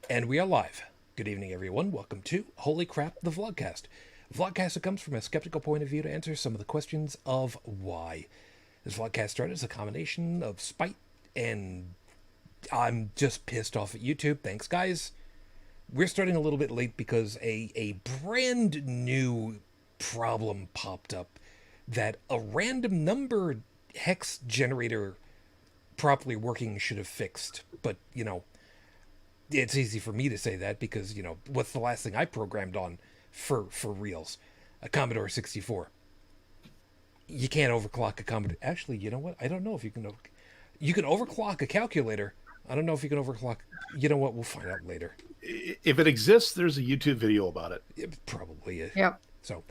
And we are live. Good evening, everyone. Welcome to Holy Crap, the Vlogcast. Vlogcast that comes from a skeptical point of view to answer some of the questions of why. This vlogcast started as a combination of spite and I'm just pissed off at YouTube. Thanks, guys. We're starting a little bit late because a brand new problem popped up that a random number hex generator properly working should have fixed. But, it's easy for me to say that because, what's the last thing I programmed on for reals? A Commodore 64. You can't overclock a Commodore. Actually, you know what? I don't know if you can. You can overclock a calculator. I don't know if you can overclock. You know what? We'll find out later. If it exists, there's a YouTube video about it. It probably is. Yep. So,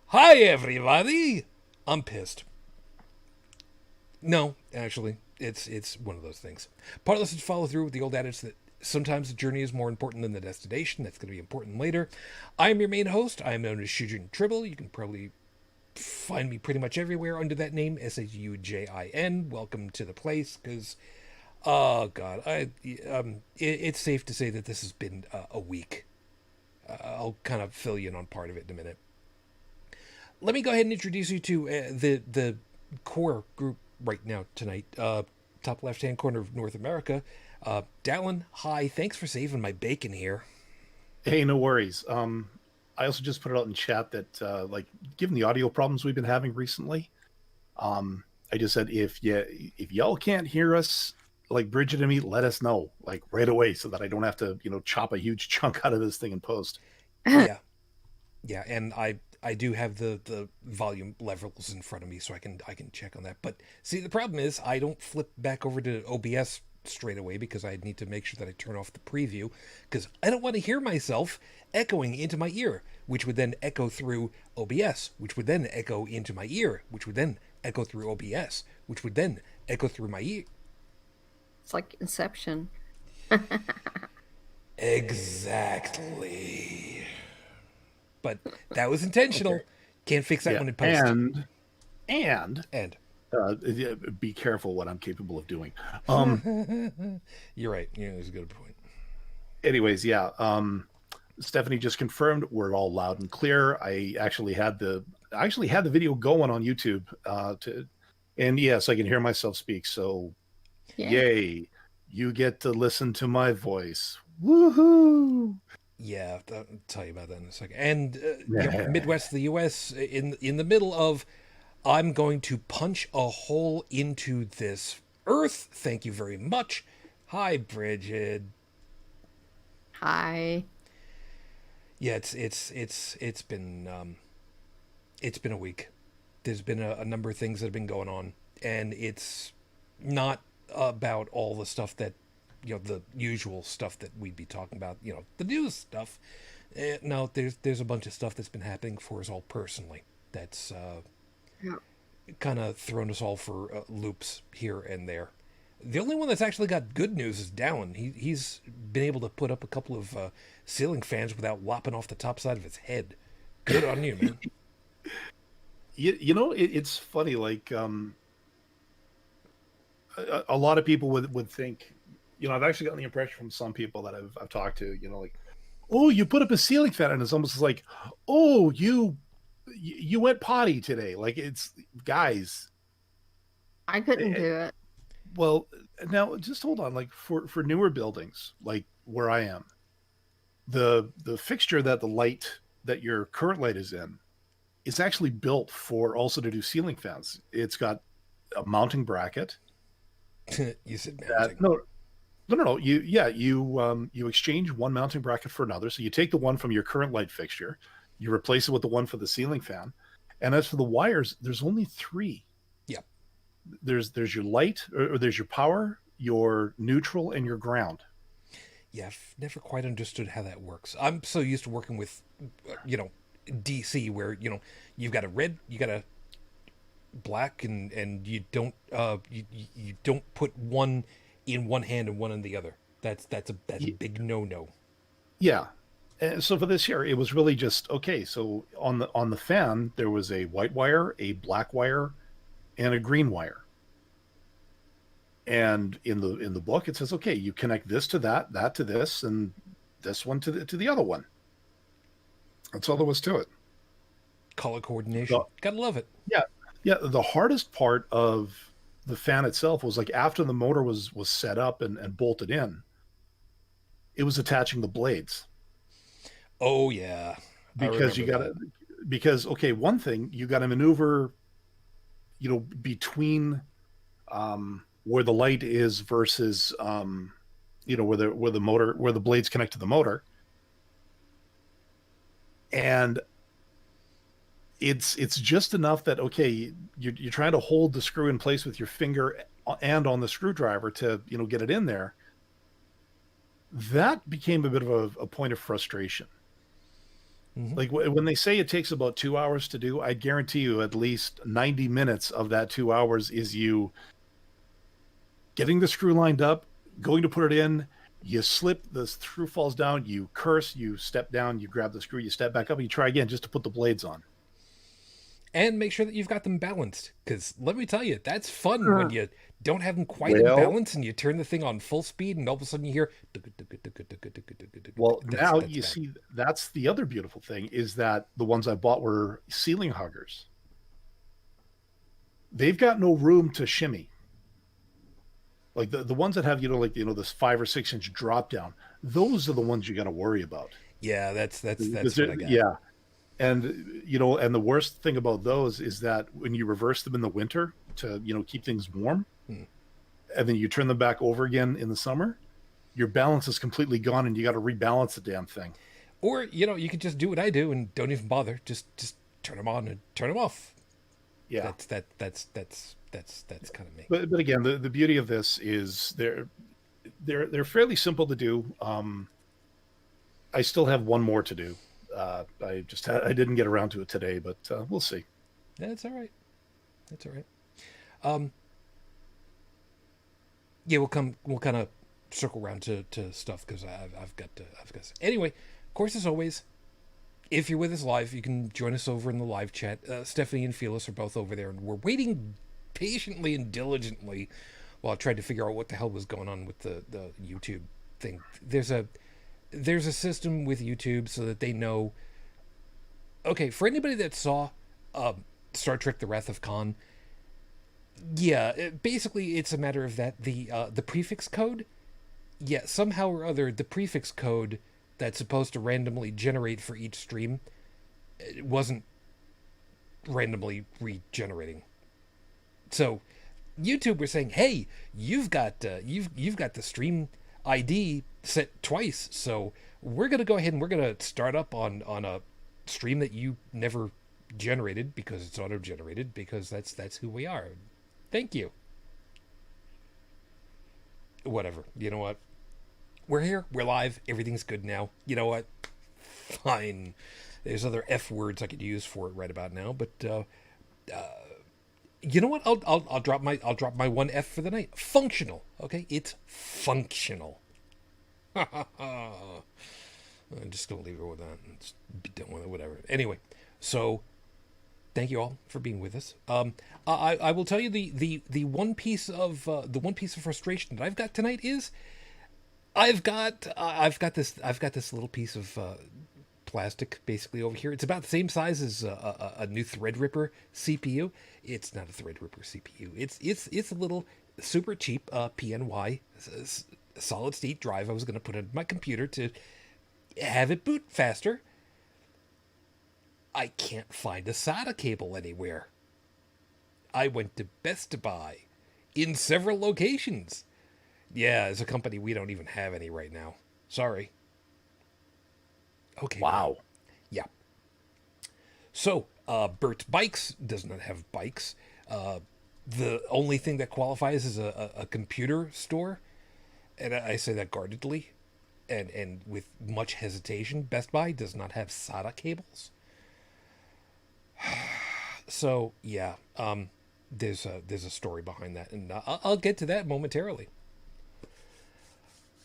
hi everybody. I'm pissed. No, actually, it's one of those things. Part of this is follow through with the old adage that sometimes the journey is more important than the destination. That's going to be important later. I am your main host. I am known as Shujin Tribble. You can probably find me pretty much everywhere under that name, Shujin. Welcome to the place, because, oh god, it's safe to say that this has been a week. I'll kind of fill you in on part of it in a minute. Let me go ahead and introduce you to the core group right now tonight. Top left-hand corner of North America. Dalan, hi. Thanks for saving my bacon here. Hey, no worries. I also just put it out in chat that, given the audio problems we've been having recently, I just said if y'all can't hear us, like Brigid and me, let us know, like right away, so that I don't have to, chop a huge chunk out of this thing in post. Yeah, and I do have the volume levels in front of me, so I can check on that. But see, the problem is I don't flip back over to OBS straight away because I need to make sure that I turn off the preview, because I don't want to hear myself echoing into my ear, which would then echo through OBS, which would then echo into my ear, which would then echo through OBS, which would then echo through my ear. It's like Inception. Exactly. But that was intentional. Okay. Can't fix that one in post. And be careful what I'm capable of doing. You're right. Yeah, that's a good point. Anyways, yeah. Stephanie just confirmed we're all loud and clear. I actually had the video going on YouTube and yes, I can hear myself speak. So, yay! You get to listen to my voice. Woohoo! Yeah, I'll tell you about that in a second. And Midwest of the U.S. in the middle of, I'm going to punch a hole into this earth. Thank you very much. Hi, Brigid. Hi. Yeah, it's been a week. There's been a number of things that have been going on, and it's not about all the stuff that, the usual stuff that we'd be talking about, the news stuff. No, there's a bunch of stuff that's been happening for us all personally that's kind of thrown us all for loops here and there. The only one that's actually got good news is Dalan. He's been able to put up a couple of ceiling fans without lopping off the top side of his head. Good on you, man. It's funny, like a lot of people would think, I've actually gotten the impression from some people that I've talked to, like, oh, you put up a ceiling fan, and it's almost like, oh, you went potty today. Like, it's, guys, I couldn't do it. Well, now just hold on. Like for newer buildings, like where I am, the fixture that your current light is in is actually built for also to do ceiling fans. It's got a mounting bracket. You said mounting. No. You exchange one mounting bracket for another. So you take the one from your current light fixture, you replace it with the one for the ceiling fan. And as for the wires, there's only 3. Yeah. There's your light, or there's your power, your neutral, and your ground. Yeah, I've never quite understood how that works. I'm so used to working with, DC, where, you've got a red, you got a black, and you don't you don't put one in one hand and one in the other. That's a big no. Yeah. And so for this here, it was really just, okay, so on the fan, there was a white wire, a black wire, and a green wire. And in the book, it says, okay, you connect this to that, that to this, and this one to the other one. That's all there was to it. Color coordination. Gotta love it. Yeah, yeah. The hardest part of the fan itself was like after the motor was set up and bolted in, it was attaching the blades. Oh yeah, Because you got to, because okay, one thing you got to maneuver, between where the light is versus where the motor, where the blades connect to the motor, and it's just enough that okay, you're trying to hold the screw in place with your finger and on the screwdriver to get it in there. That became a bit of a point of frustration. Mm-hmm. Like when they say it takes about 2 hours to do, I guarantee you at least 90 minutes of that 2 hours is you getting the screw lined up, going to put it in, you slip, the screw falls down, you curse, you step down, you grab the screw, you step back up, and you try again just to put the blades on. And make sure that you've got them balanced, because let me tell you, that's fun when you don't have them quite in balance and you turn the thing on full speed and all of a sudden you hear... Well, now you see, that's the other beautiful thing is that the ones I bought were ceiling huggers. They've got no room to shimmy. Like the ones that have, this 5 or 6 inch drop down, those are the ones you got to worry about. Yeah, that's what I got. Yeah. And, and the worst thing about those is that when you reverse them in the winter to, keep things warm, and then you turn them back over again in the summer, your balance is completely gone and you got to rebalance the damn thing. Or, you could just do what I do and don't even bother. Just turn them on and turn them off. Yeah. That's kind of me. But again, the beauty of this is they're fairly simple to do. I still have one more to do. I didn't get around to it today, but we'll see. That's all right. Yeah, we'll kind of circle around to stuff because I've got to. Anyway, of course, as always, if you're with us live, you can join us over in the live chat. Stephanie and Felix are both over there, and we're waiting patiently and diligently while I tried to figure out what the hell was going on with the YouTube thing. There's a system with YouTube so that they know. Okay, for anybody that saw Star Trek: The Wrath of Khan, yeah, basically it's a matter of that the prefix code. Yeah, somehow or other, the prefix code that's supposed to randomly generate for each stream, it wasn't randomly regenerating. So, YouTube were saying, "Hey, you've got the stream ID set twice, so we're gonna go ahead and we're gonna start up on a stream that you never generated because it's auto-generated because that's who we are. Thank you." Whatever. You know what? We're here. We're live. Everything's good now. You know what? Fine. There's other F words I could use for it right about now, but you know what? I'll drop my one F for the night. Functional. Okay, it's functional. I'm just gonna leave it with that. Just be done with it. Whatever. Anyway, so thank you all for being with us. I will tell you the one piece of frustration that I've got tonight is I've got this little piece of plastic basically over here. It's about the same size as a new Threadripper CPU. It's not a Threadripper CPU. It's a little super cheap PNY solid state drive I was going to put in my computer to have it boot faster. I can't find a SATA cable anywhere. I went to Best Buy in several locations. Yeah, as a company, we don't even have any right now. Sorry. Okay. Wow. Yeah. So, Bert's Bikes does not have bikes. The only thing that qualifies is a computer store. And I say that guardedly and with much hesitation. Best Buy does not have SATA cables. So, yeah, there's a story behind that. And I'll get to that momentarily.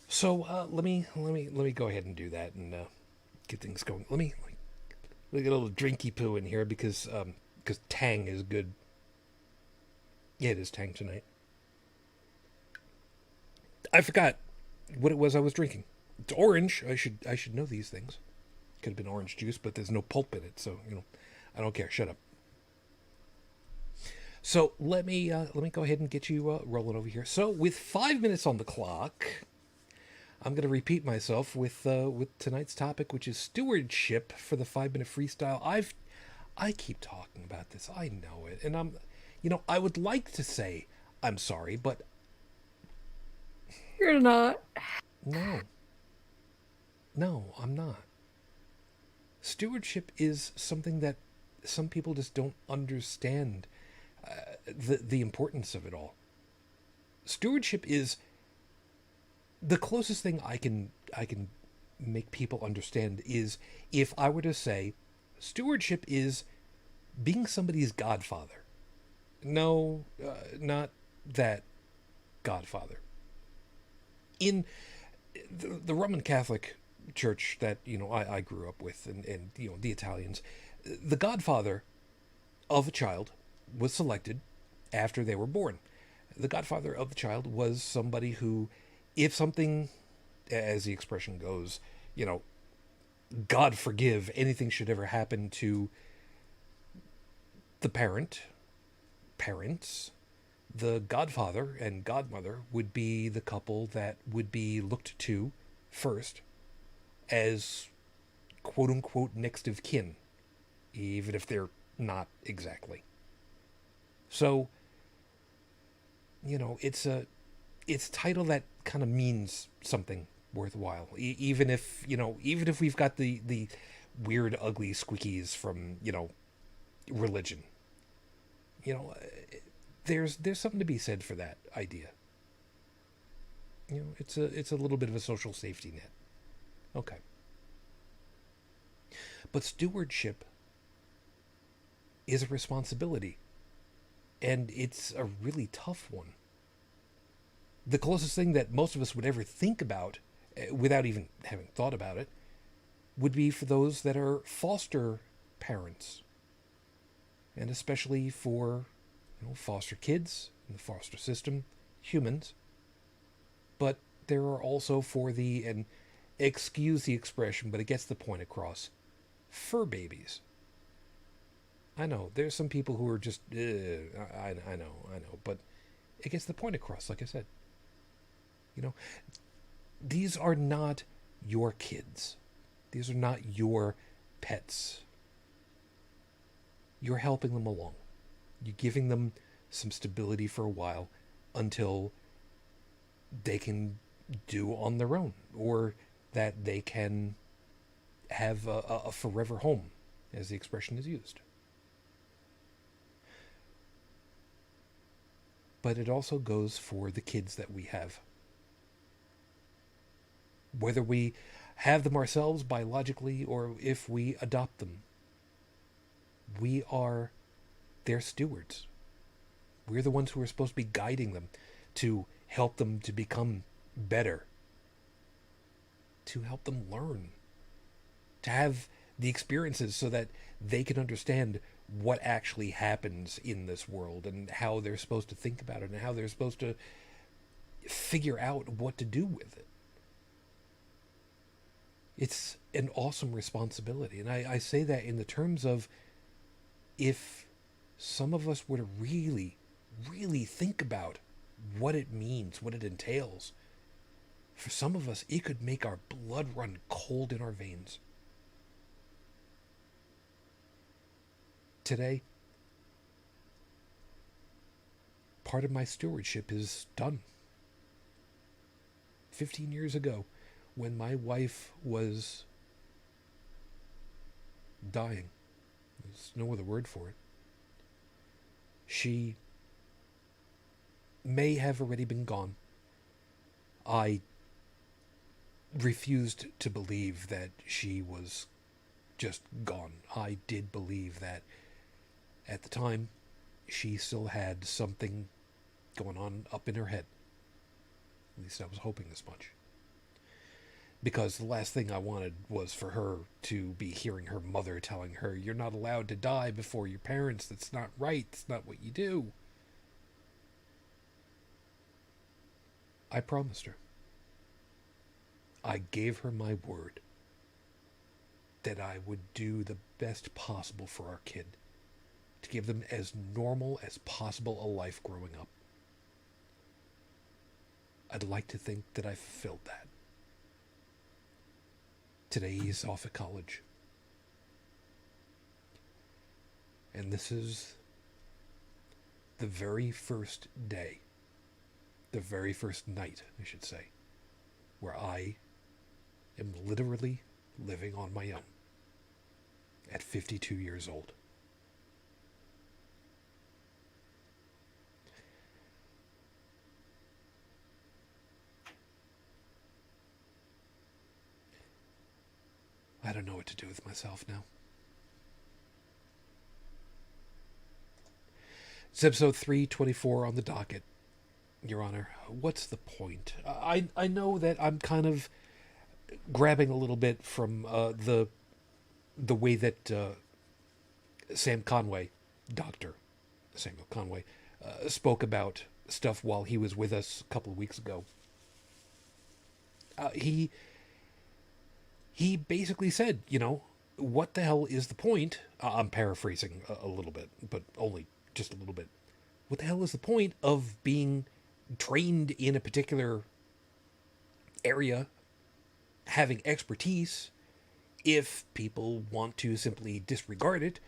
So let me go ahead and do that and get things going. Let me get a little drinky poo in here because Tang is good. Yeah, it is Tang tonight. I forgot what it was I was drinking. It's orange. I should know these things. Could have been orange juice, but there's no pulp in it, so I don't care. Shut up. So let me go ahead and get you rolling over here. So with 5 minutes on the clock, I'm going to repeat myself with tonight's topic, which is stewardship for the 5-minute freestyle. I keep talking about this. I know it, and I would like to say I'm sorry, but You're not. No, I'm not. Stewardship is something that some people just don't understand the importance of it all. Stewardship is the closest thing I can make people understand is if I were to say stewardship is being somebody's godfather. No, not that godfather. In the Roman Catholic Church that I grew up with, and the Italians, the godfather of a child was selected after they were born. The godfather of the child was somebody who, if something, as the expression goes, God forgive, anything should ever happen to the parents, the godfather and godmother would be the couple that would be looked to first as quote unquote next of kin, even if they're not exactly. So, it's a title that kind of means something worthwhile, even if we've got the weird, ugly squeakies from religion. There's something to be said for that idea. It's a little bit of a social safety net. Okay. But stewardship is a responsibility, and it's a really tough one. The closest thing that most of us would ever think about, without even having thought about it, would be for those that are foster parents, and especially for foster kids in the foster system, humans. But there are also for and excuse the expression, but it gets the point across, fur babies. I know there's some people who are just I know, but it gets the point across. Like I said, these are not your kids. These are not your pets. You're helping them along. You're giving them some stability for a while until they can do on their own, or that they can have a forever home, as the expression is used. But it also goes for the kids that we have. Whether we have them ourselves biologically or if we adopt them, we are their stewards. We're the ones who are supposed to be guiding them to help them to become better, to help them learn, to have the experiences so that they can understand what actually happens in this world and how they're supposed to think about it and how they're supposed to figure out what to do with it. It's an awesome responsibility. And I say that in the terms of, if some of us were to really, really think about what it means, what it entails, for some of us, it could make our blood run cold in our veins. Today, part of my stewardship is done. 15 years ago, when my wife was dying, there's no other word for it, she may have already been gone. I refused to believe that she was just gone. I did believe that at the time she still had something going on up in her head. At least I was hoping as much. Because the last thing I wanted was for her to be hearing her mother telling her, "You're not allowed to die before your parents. That's not right. That's not what you do." I promised her. I gave her my word that I would do the best possible for our kid, to give them as normal as possible a life growing up. I'd like to think that I fulfilled that. Today he's off at college. And this is the very first day, the very first night, I should say, where I am literally living on my own at 52 years old. I don't know what to do with myself now. It's episode 324 on the docket, Your Honor. What's the point? I know that I'm kind of grabbing a little bit from the way that Sam Conway, Dr. Samuel Conway, spoke about stuff while he was with us a couple of weeks ago. He basically said, you know, what the hell is the point? I'm paraphrasing a little bit, but only just a little bit. What the hell is the point of being trained in a particular area, having expertise, if people want to simply disregard it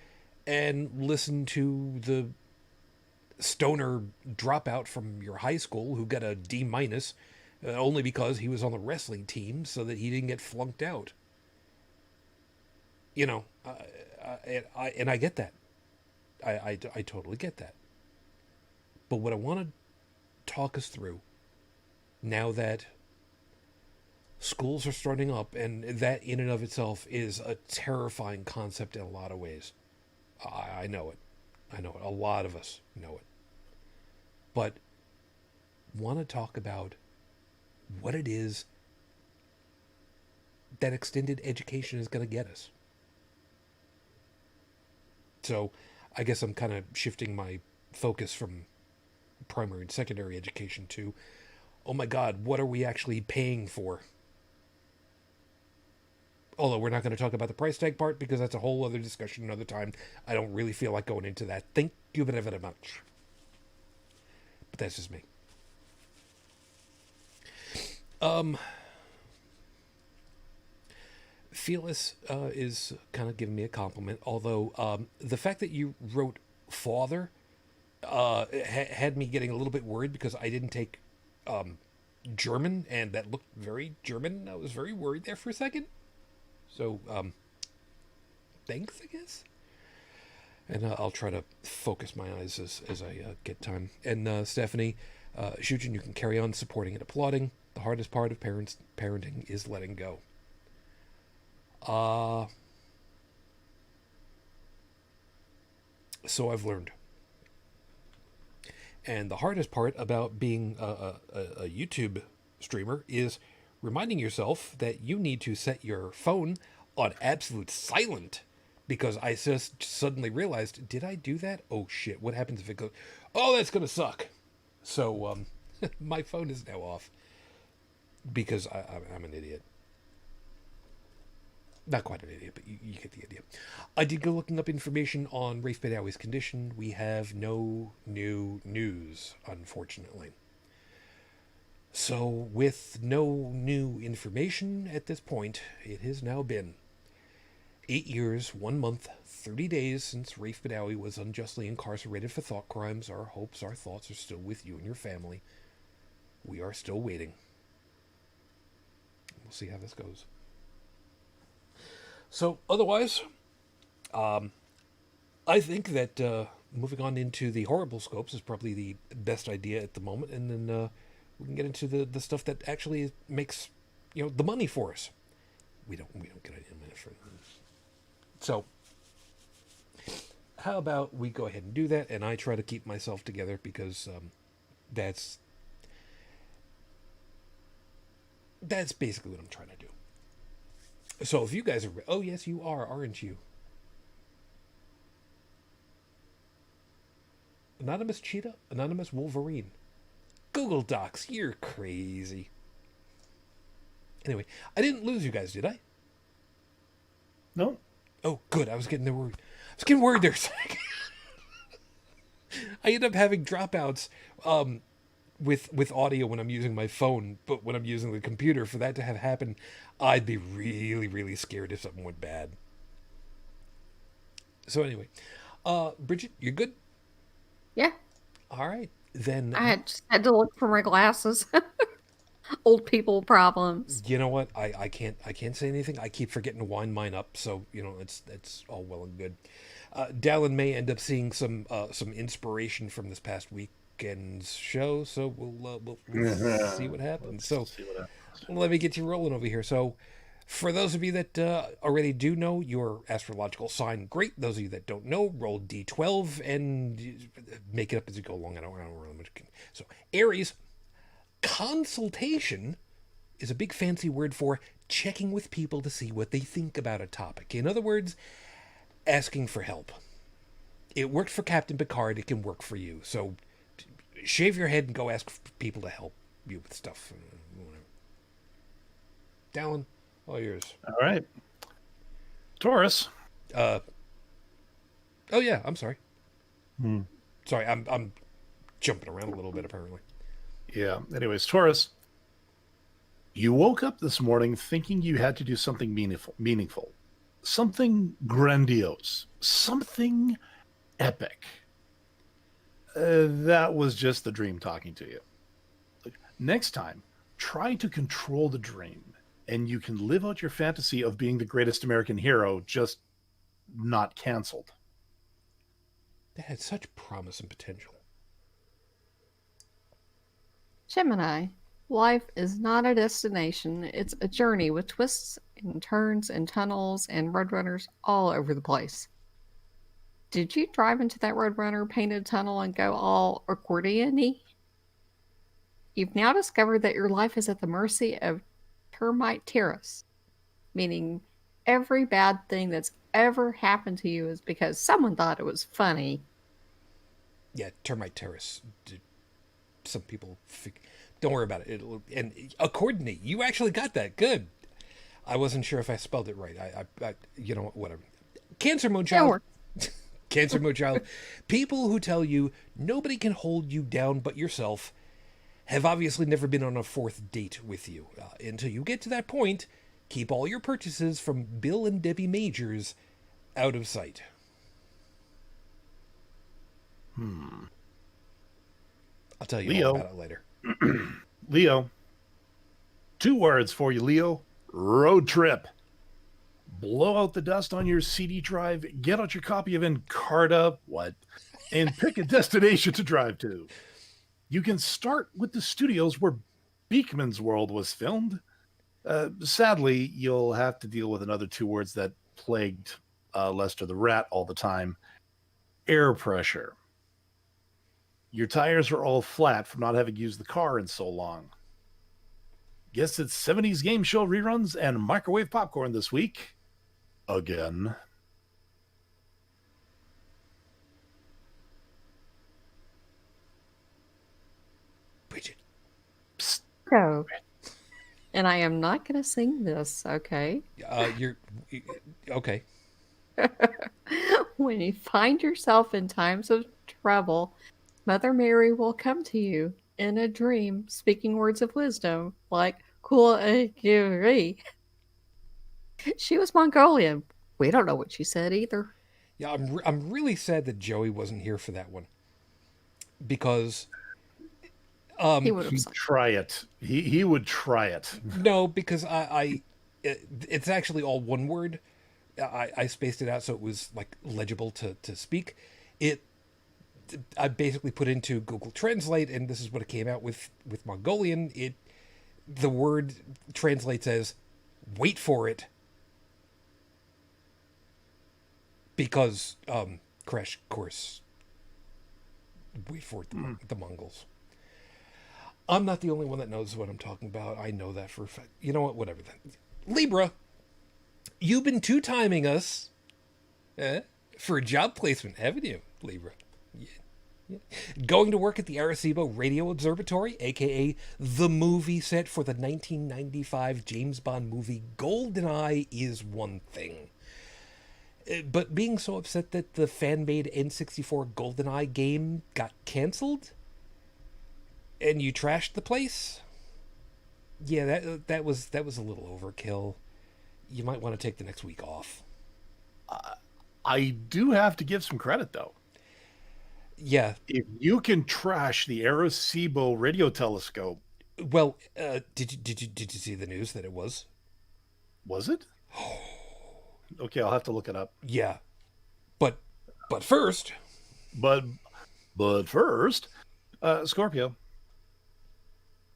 and listen to the stoner dropout from your high school who got a D minus only because he was on the wrestling team so that he didn't get flunked out? You know, and I get that. I totally get that. But what I want to talk us through, now that schools are starting up, and that in and of itself is a terrifying concept in a lot of ways. I know it. I know it. A lot of us know it. But want to talk about what it is that extended education is going to get us. So I guess I'm kind of shifting my focus from primary and secondary education to, oh my God, what are we actually paying for? Although we're not going to talk about the price tag part because that's a whole other discussion another time. I don't really feel like going into that. Thank you very much. But that's just me. Phyllis is kind of giving me a compliment, although the fact that you wrote father had me getting a little bit worried because I didn't take German, and that looked very German. I was very worried there for a second. So, thanks, I guess. And I'll try to focus my eyes as I get time. And Stephanie, Shujin, you can carry on supporting and applauding. The hardest part of parenting is letting go. So I've learned. And the hardest part about being a YouTube streamer is reminding yourself that you need to set your phone on absolute silent, because I just suddenly realized, did I do that? Oh shit, what happens if it goes, oh, that's gonna suck. So my phone is now off because I'm an idiot. Not quite an idiot, but you get the idea. I did go looking up information on Rafe Badawi's condition. We have no new news, unfortunately. So, with no new information at this point, it has now been 8 years, 1 month, 30 days since Rafe Badawi was unjustly incarcerated for thought crimes. Our hopes, our thoughts are still with you and your family. We are still waiting. We'll see how this goes. So, otherwise, I think that moving on into the horrible scopes is probably the best idea at the moment, and then we can get into the stuff that actually makes, the money for us. We don't get any money for it. So, how about we go ahead and do that, and I try to keep myself together because that's basically what I'm trying to do. So if you guys are... Oh, yes, you are, aren't you? Anonymous Cheetah? Anonymous Wolverine. Google Docs, you're crazy. Anyway, I didn't lose you guys, did I? No. Oh, good. I was getting worried. I was getting worried there a second. I end up having dropouts with audio when I'm using my phone, but when I'm using the computer, for that to have happened, I'd be really, really scared if something went bad. So anyway, Brigid, you're good? Yeah. All right. Then Just had to look for my glasses. Old people problems. you know what? I can't say anything. I keep forgetting to wind mine up, so it's all well and good. Dalan may end up seeing some inspiration from this past weekend's show, so we'll see what happens. So let me get you rolling over here. So for those of you that already do know your astrological sign, great. Those of you that don't know, roll D12 and make it up as you go along. I don't really much. So Aries, consultation is a big fancy word for checking with people to see what they think about a topic. In other words, asking for help. It worked for Captain Picard. It can work for you. So shave your head and go ask people to help you with stuff. Dalan, all yours. All right. Taurus. Oh yeah, I'm sorry. Sorry, I'm jumping around a little bit apparently. Yeah. Anyways, Taurus. You woke up this morning thinking you had to do something meaningful, something grandiose, something epic. That was just the dream talking to you. Next time, try to control the dream, and you can live out your fantasy of being the greatest American hero, just not canceled. That had such promise and potential. Gemini. Life is not a destination. It's a journey with twists and turns and tunnels and roadrunners all over the place. Did you drive into that roadrunner painted tunnel and go all accordion-y? You've now discovered that your life is at the mercy of termite terrorists, meaning every bad thing that's ever happened to you is because someone thought it was funny. Yeah, termite terrace. Some people don't worry about it. And accordingly, you actually got that. Good. I wasn't sure if I spelled it right. I you know, whatever. Cancer Moon Child. Cancer Moon Child. People who tell you nobody can hold you down but yourself have obviously never been on a fourth date with you. Until you get to that point, keep all your purchases from Bill and Debbie Majors out of sight. I'll tell you Leo. all about it later. Leo. 2 words for you, Leo. Road trip. Blow out the dust on your CD drive, get out your copy of Encarta, and pick a destination to drive to. You can start with the studios where Beekman's World was filmed. Sadly, you'll have to deal with another 2 words that plagued Lester the Rat all the time. Air pressure. Your tires are all flat from not having used the car in so long. Guess it's 70s game show reruns and microwave popcorn this week. Again. Brigid. Psst. Go. And I am not going to sing this, okay? You're okay. When you find yourself in times of trouble, Mother Mary will come to you in a dream, speaking words of wisdom like "Cool." She was Mongolian. We don't know what she said either. Yeah, I'm really sad that Joey wasn't here for that one because He would have He'd try it. He would try it. no, because it's actually all one word. I spaced it out so it was like legible to speak. I basically put into Google Translate, and this is what it came out with Mongolian. The word translates as "wait for it," because crash course. Wait for it, the Mongols. I'm not the only one that knows what I'm talking about. I know that for a fact. You know what? Whatever. Libra, you've been 2-timing us for a job placement, haven't you, Libra? Yeah. Going to work at the Arecibo Radio Observatory, aka the movie set for the 1995 James Bond movie GoldenEye, is one thing. But being so upset that the fan-made N64 GoldenEye game got cancelled and you trashed the place, yeah, that was a little overkill. You might want to take the next week off. I do have to give some credit though. Yeah. If you can trash the Arecibo radio telescope, Well, did you see the news that it was? was it? Okay, I'll have to look it up. Yeah, but first, But first, Scorpio.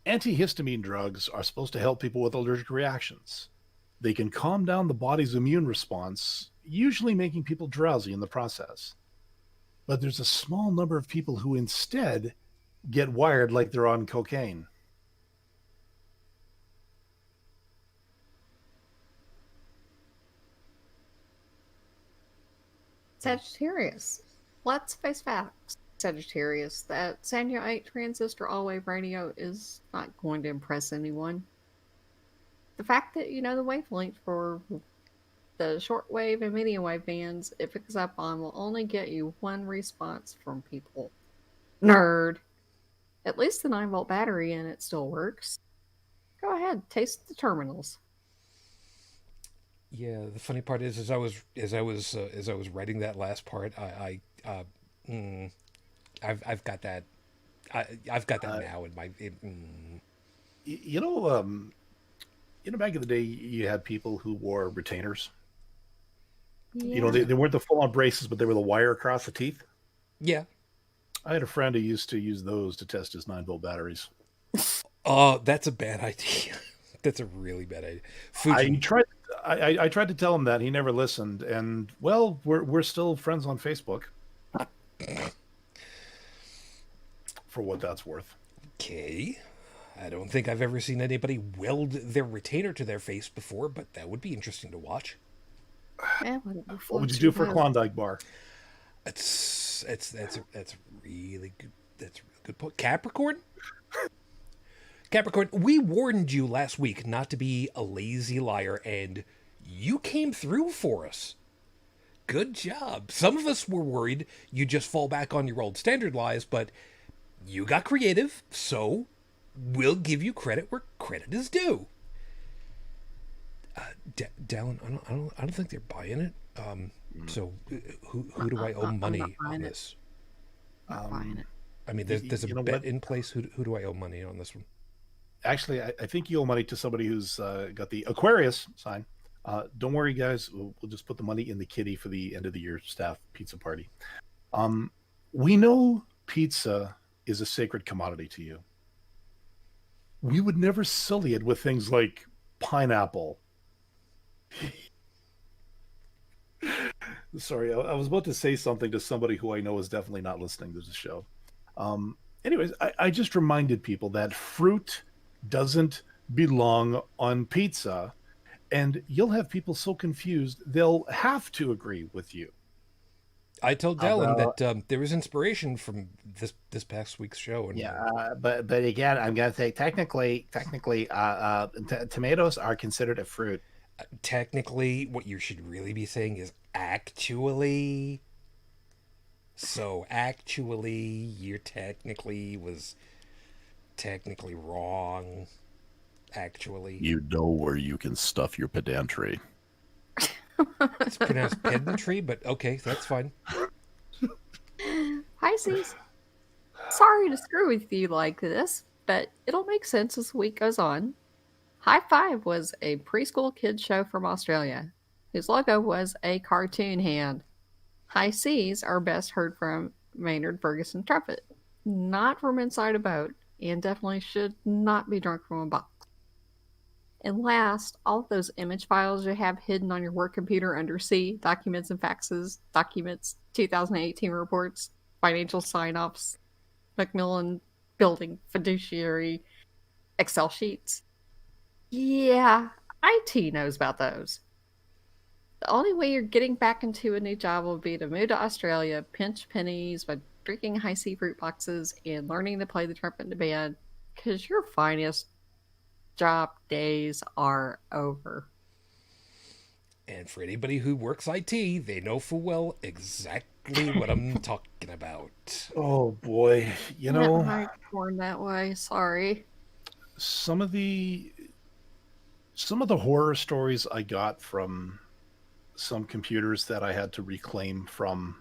Antihistamine drugs are supposed to help people with allergic reactions. They can calm down the body's immune response, usually making people drowsy in the process. But there's a small number of people who instead get wired like they're on cocaine. Sagittarius. Let's face facts. Sagittarius, that Sanyo 8 transistor all-wave radio is not going to impress anyone. The fact that you know the wavelength for the shortwave and medium wave bands it picks up on will only get you one response from people. Nerd. At least the 9-volt battery in it still works. Go ahead, taste the terminals. yeah. The funny part is, as I was writing that last part, I've got that. I've got that now in my. You know, back in the day, you had people who wore retainers. Yeah. You know, they weren't the full-on braces, but they were the wire across the teeth. Yeah. I had a friend who used to use those to test his 9-volt batteries. Oh, that's a bad idea. That's a really bad idea. Fujin, I tried to tell him that. He never listened. And, well, we're still friends on Facebook. For what that's worth. okay. I don't think I've ever seen anybody weld their retainer to their face before, but that would be interesting to watch. What would you do for a Klondike bar? That's really good. That's a really good point. Capricorn. Capricorn, we warned you last week not to be a lazy liar, and you came through for us. Good job. Some of us were worried you'd just fall back on your old standard lies, but you got creative, so we'll give you credit where credit is due. Dalan, I don't think they're buying it. So who do I owe money on this? Not buying it. I mean, there's a You know bet what? in place. Who do I owe money on this one? Actually, I think you owe money to somebody who's got the Aquarius sign. Don't worry, guys. We'll just put the money in the kitty for the end of the year staff pizza party. We know pizza is a sacred commodity to you. We would never sully it with things like pineapple. Sorry, I was about to say something to somebody who I know is definitely not listening to the show. Anyways, I just reminded people that fruit doesn't belong on pizza, and you'll have people so confused they'll have to agree with you. I told Dalan that there was inspiration from this past week's show. And but again, I'm gonna say technically, tomatoes are considered a fruit. technically, what you should really be saying is actually. So actually, you're technically wrong. Actually, You know where you can stuff your pedantry. it's pronounced pedantry, but okay, that's fine. Pisces. Sorry to screw with you like this, but it'll make sense as the week goes on. High Five was a preschool kids show from Australia, whose logo was a cartoon hand. High Seas are best heard from Maynard Ferguson Trumpet, not from inside a boat, and definitely should not be drunk from a box. And last, all of those image files you have hidden on your work computer under C, documents and faxes, documents, 2018 reports, financial sign-offs, Macmillan Building fiduciary Excel sheets. Yeah, IT knows about those. The only way you're getting back into a new job will be to move to Australia, pinch pennies by drinking high C fruit boxes and learning to play the trumpet in the band, because your finest job days are over. And for anybody who works IT, they know full well exactly what I'm talking about. Oh boy, you know, I born that way. Sorry. some of the horror stories I got from some computers that I had to reclaim from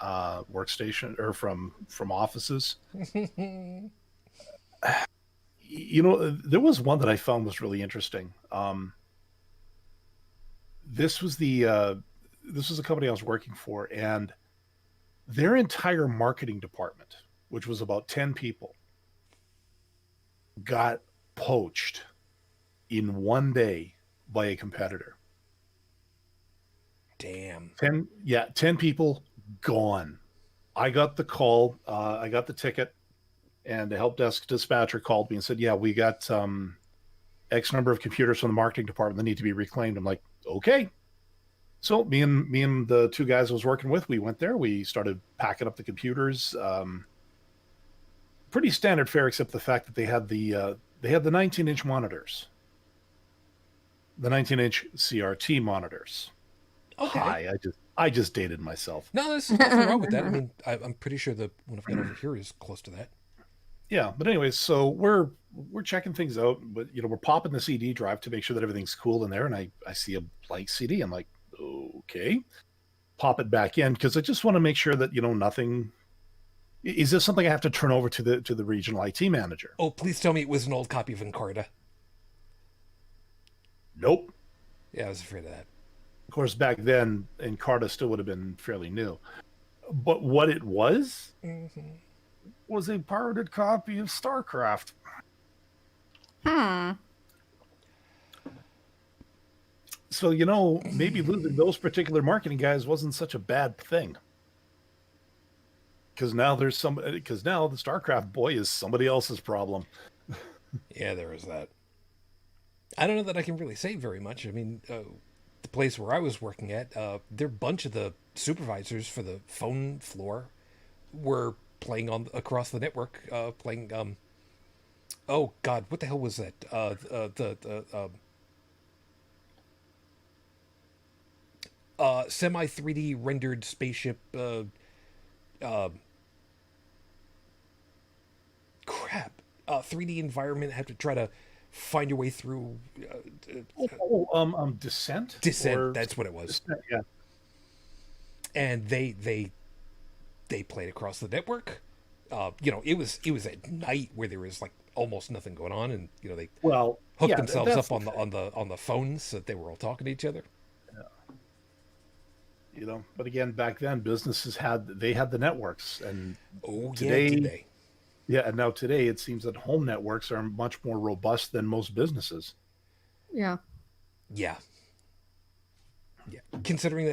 workstation or from offices. You know, there was one that I found was really interesting. This was a company I was working for, and their entire marketing department, which was about 10 people, got poached in one day by a competitor. Damn. 10 people gone. I got the call, I got the ticket, and the help desk dispatcher called me and said, yeah, we got X number of computers from the marketing department that need to be reclaimed. I'm like, okay. So me and the two guys I was working with, we went there. We started packing up the computers. Pretty standard fare, except the fact that they had the 19-inch monitors, the 19-inch CRT monitors. Okay. Hi, I just dated myself. No, there's nothing wrong with that. I mean, I'm pretty sure the one I've got over here is close to that. Yeah, but anyways, so we're checking things out, but you know, we're popping the CD drive to make sure that everything's cool in there, and I see a blank CD. I'm like, okay, pop it back in because I just want to make sure that, you know, nothing. Is this something I have to turn over to the regional IT manager? Oh, please tell me it was an old copy of Encarta. Nope. Yeah, I was afraid of that. Of course, back then, Encarta still would have been fairly new. But what it was was a pirated copy of StarCraft. So, you know, maybe losing those particular marketing guys wasn't such a bad thing. Because now the StarCraft boy is somebody else's problem. Yeah, there is that. I don't know that I can really say very much. I mean, the place where I was working at, a bunch of the supervisors for the phone floor were playing across the network, playing. Oh God, what the hell was that? Semi 3D rendered spaceship. Crap. 3D environment. Have to try to find your way through. Descent. Descent. That's what it was. Descent, yeah. And they played across the network. You know, it was at night where there was like almost nothing going on, and you know they hooked themselves up on the phones so that they were all talking to each other. Yeah. You know, but again, back then businesses had the networks, and today, did they? Yeah, and now today it seems that home networks are much more robust than most businesses. Yeah. Yeah. Yeah. Considering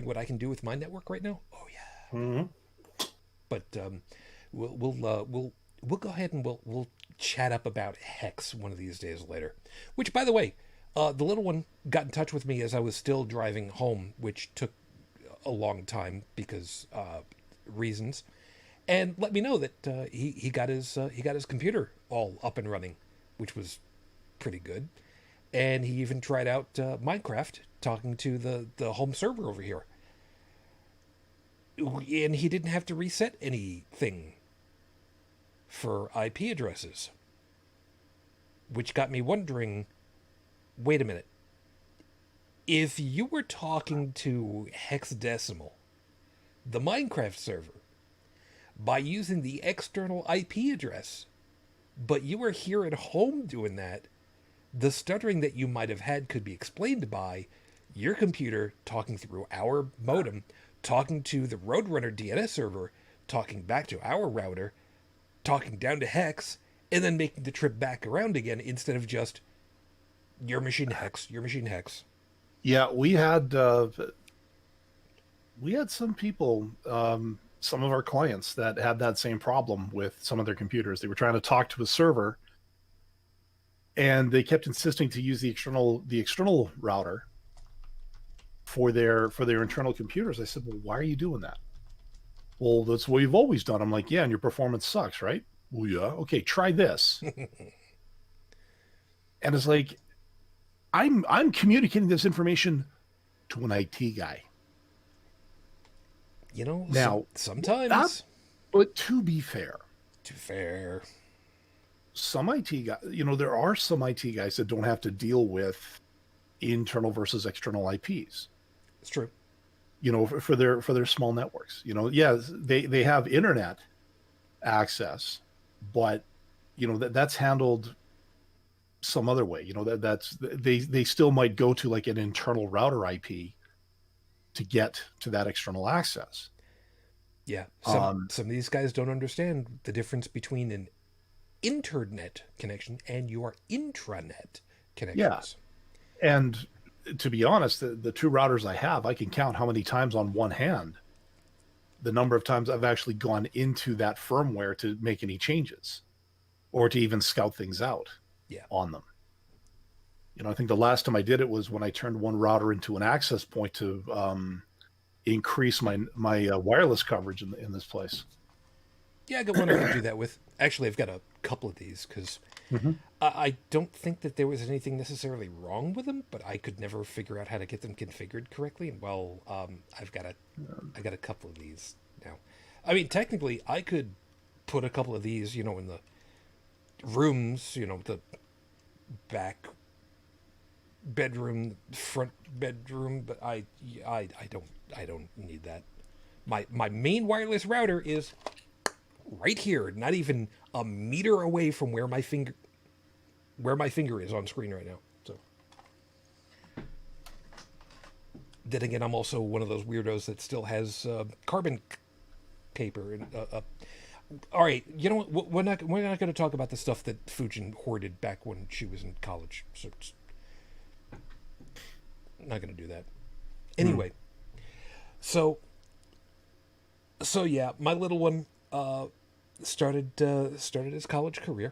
what I can do with my network right now, oh yeah. Mm-hmm. But we'll go ahead and we'll chat up about Hex one of these days later. Which, by the way, the little one got in touch with me as I was still driving home, which took a long time because reasons, and let me know that he got his computer all up and running, which was pretty good. And he even tried out Minecraft, talking to the home server over here. And he didn't have to reset anything for IP addresses. Which got me wondering, wait a minute. If you were talking to hexadecimal, the Minecraft server, by using the external IP address, but you were here at home doing that, the stuttering that you might have had could be explained by your computer talking through our modem, talking to the Roadrunner DNS server, talking back to our router, talking down to Hex, and then making the trip back around again instead of just your machine Hex, your machine Hex. Yeah, we had some people, some of our clients that had that same problem with some of their computers. They were trying to talk to a server, and they kept insisting to use the external router for their internal computers. I said, well, why are you doing that? Well, that's what you've always done. I'm like, yeah, and your performance sucks, right? Well, yeah. Okay, try this. And it's like, I'm communicating this information to an IT guy. You know, Now, sometimes, but to be fair, some IT guys, there are some IT guys that don't have to deal with internal versus external IPs. it's true. For their small networks. Yeah, they have internet access, but that's handled some other way. They still might go to like an internal router IP to get to that external access. Yeah, some of these guys don't understand the difference between an internet connection and your intranet connections. Yeah, and to be honest, the two routers I have, I can count how many times on one hand the number of times I've actually gone into that firmware to make any changes or to even scout things out on them. I think the last time I did it was when I turned one router into an access point to increase my wireless coverage in this place. Yeah, I got one I can do that with. Actually, I've got a couple of these because I don't think that there was anything necessarily wrong with them, but I could never figure out how to get them configured correctly. And I've got a couple of these now. I mean, technically, I could put a couple of these, in the rooms, the back bedroom, front bedroom, but I don't need that. My main wireless router is right here, not even a meter away from where my finger is on screen right now. So then again, I'm also one of those weirdos that still has carbon paper. And all right, you know what? We're not going to talk about the stuff that Shujin hoarded back when she was in college. So it's not going to do that. Anyway, so yeah, my little one started his college career.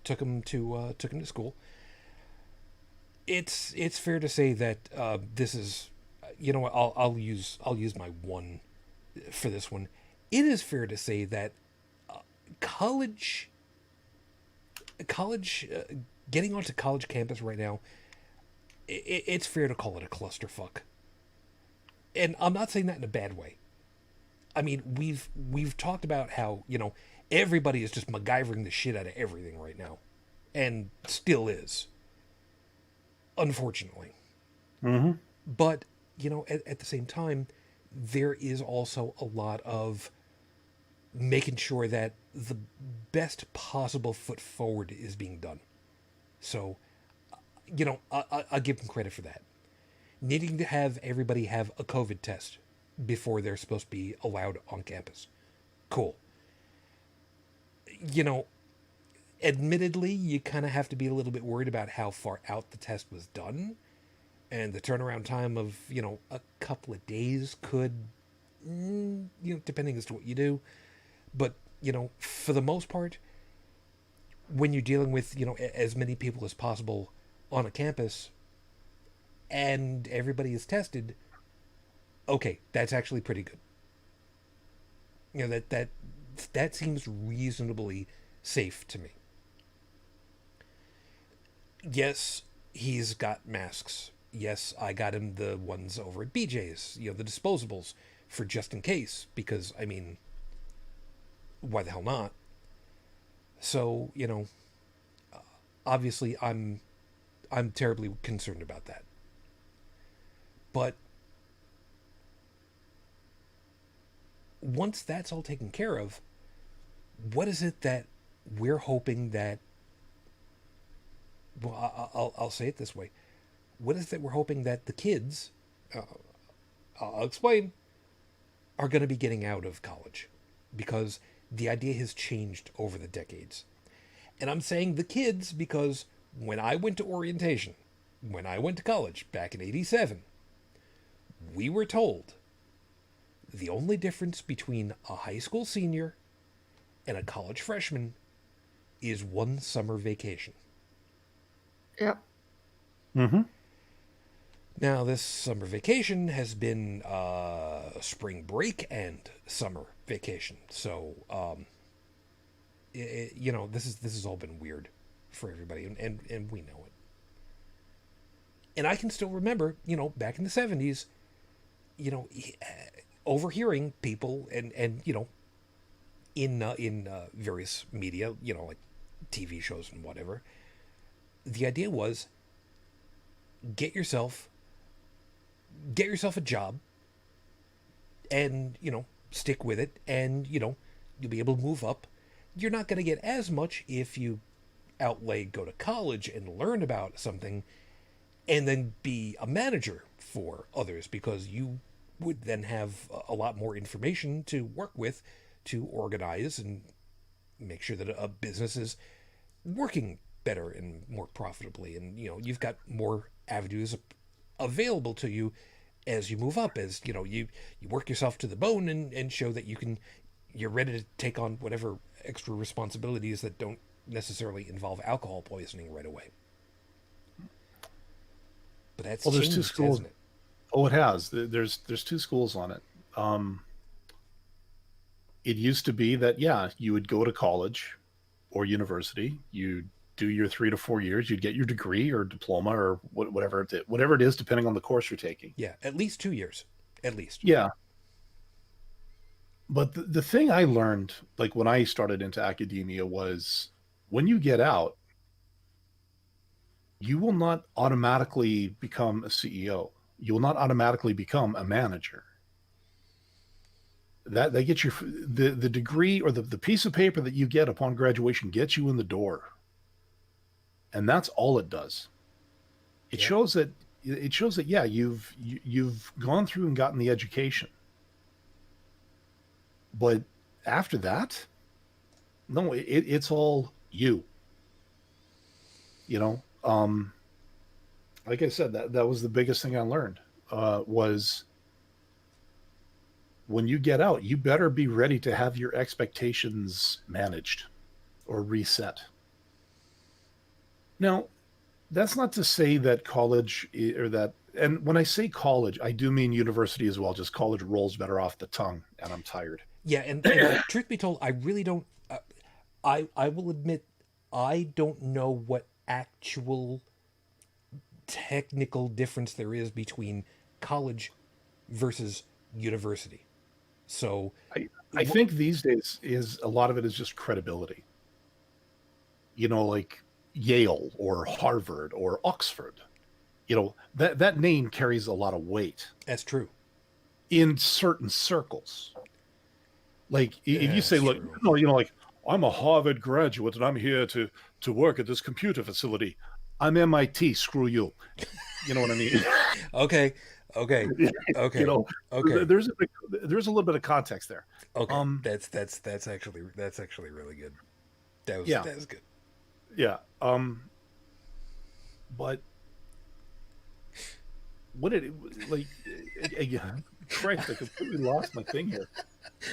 Took him to school. It's fair to say that this is, I'll use my one for this one. It is fair to say that college, getting onto college campus right now, it's fair to call it a clusterfuck. And I'm not saying that in a bad way. I mean, we've talked about how, everybody is just MacGyvering the shit out of everything right now. And still is. Unfortunately. Mm-hmm. But, at the same time, there is also a lot of making sure that the best possible foot forward is being done. So, I'll give them credit for that. Needing to have everybody have a COVID test before they're supposed to be allowed on campus. Cool. Admittedly, you kind of have to be a little bit worried about how far out the test was done. And the turnaround time of, a couple of days could, depending as to what you do. But, for the most part, when you're dealing with, as many people as possible on a campus and everybody is tested, okay, that's actually pretty good. That seems reasonably safe to me. Yes, he's got masks. Yes, I got him the ones over at BJ's, the disposables for just in case, because, I mean, why the hell not? So, obviously I'm terribly concerned about that. But once that's all taken care of, what is it that we're hoping that, well, I'll say it this way. What is it that we're hoping that the kids, I'll explain, are going to be getting out of college? Because the idea has changed over the decades. And I'm saying the kids because when I went to orientation, when I went to college back in '87, we were told the only difference between a high school senior and a college freshman is one summer vacation. Yep. Mm-hmm. Now, this summer vacation has been spring break and summer vacation. So, this has all been weird for everybody, and we know it. And I can still remember, back in the 70s, overhearing people and in various media, like TV shows and whatever. The idea was get yourself a job and, stick with it, and, you'll be able to move up. You're not going to get as much if you go to college and learn about something and then be a manager for others, because you would then have a lot more information to work with to organize and make sure that a business is working better and more profitably. And, you've got more avenues available to you as you move up, as, you work yourself to the bone and show that you're ready to take on whatever extra responsibilities that don't necessarily involve alcohol poisoning right away. But that's there's changed, two schools. hasn't it? Oh, it has. There's two schools on it. It used to be that, you would go to college or university, you'd do your 3 to 4 years, you'd get your degree or diploma or whatever it is, depending on the course you're taking. Yeah, at least 2 years, at least. Yeah. But the thing I learned, like when I started into academia, was when you get out, you will not automatically become a CEO. You will not automatically become a manager. That they get the degree or the piece of paper that you get upon graduation gets you in the door. And that's all it does. It shows that you've gone through and gotten the education. But after that, no, it's all you. Like I said, that was the biggest thing I learned, was when you get out, you better be ready to have your expectations managed or reset. Now, that's not to say that college and when I say college, I do mean university as well. Just college rolls better off the tongue, and I'm tired. Yeah, and truth be told, I really don't. I will admit, I don't know what actual technical difference there is between college versus university. So I think these days a lot of it is just credibility. Like Yale or Harvard or Oxford. That name carries a lot of weight. That's true. In certain circles. Like if you say, look, true. like, I'm a Harvard graduate and I'm here to work at this computer facility. I'm MIT, screw you. You know what I mean? Okay. Okay. There's a little bit of context there. Okay. That's actually really good. That was good. Yeah. But what did it like? Christ, I completely lost my thing here.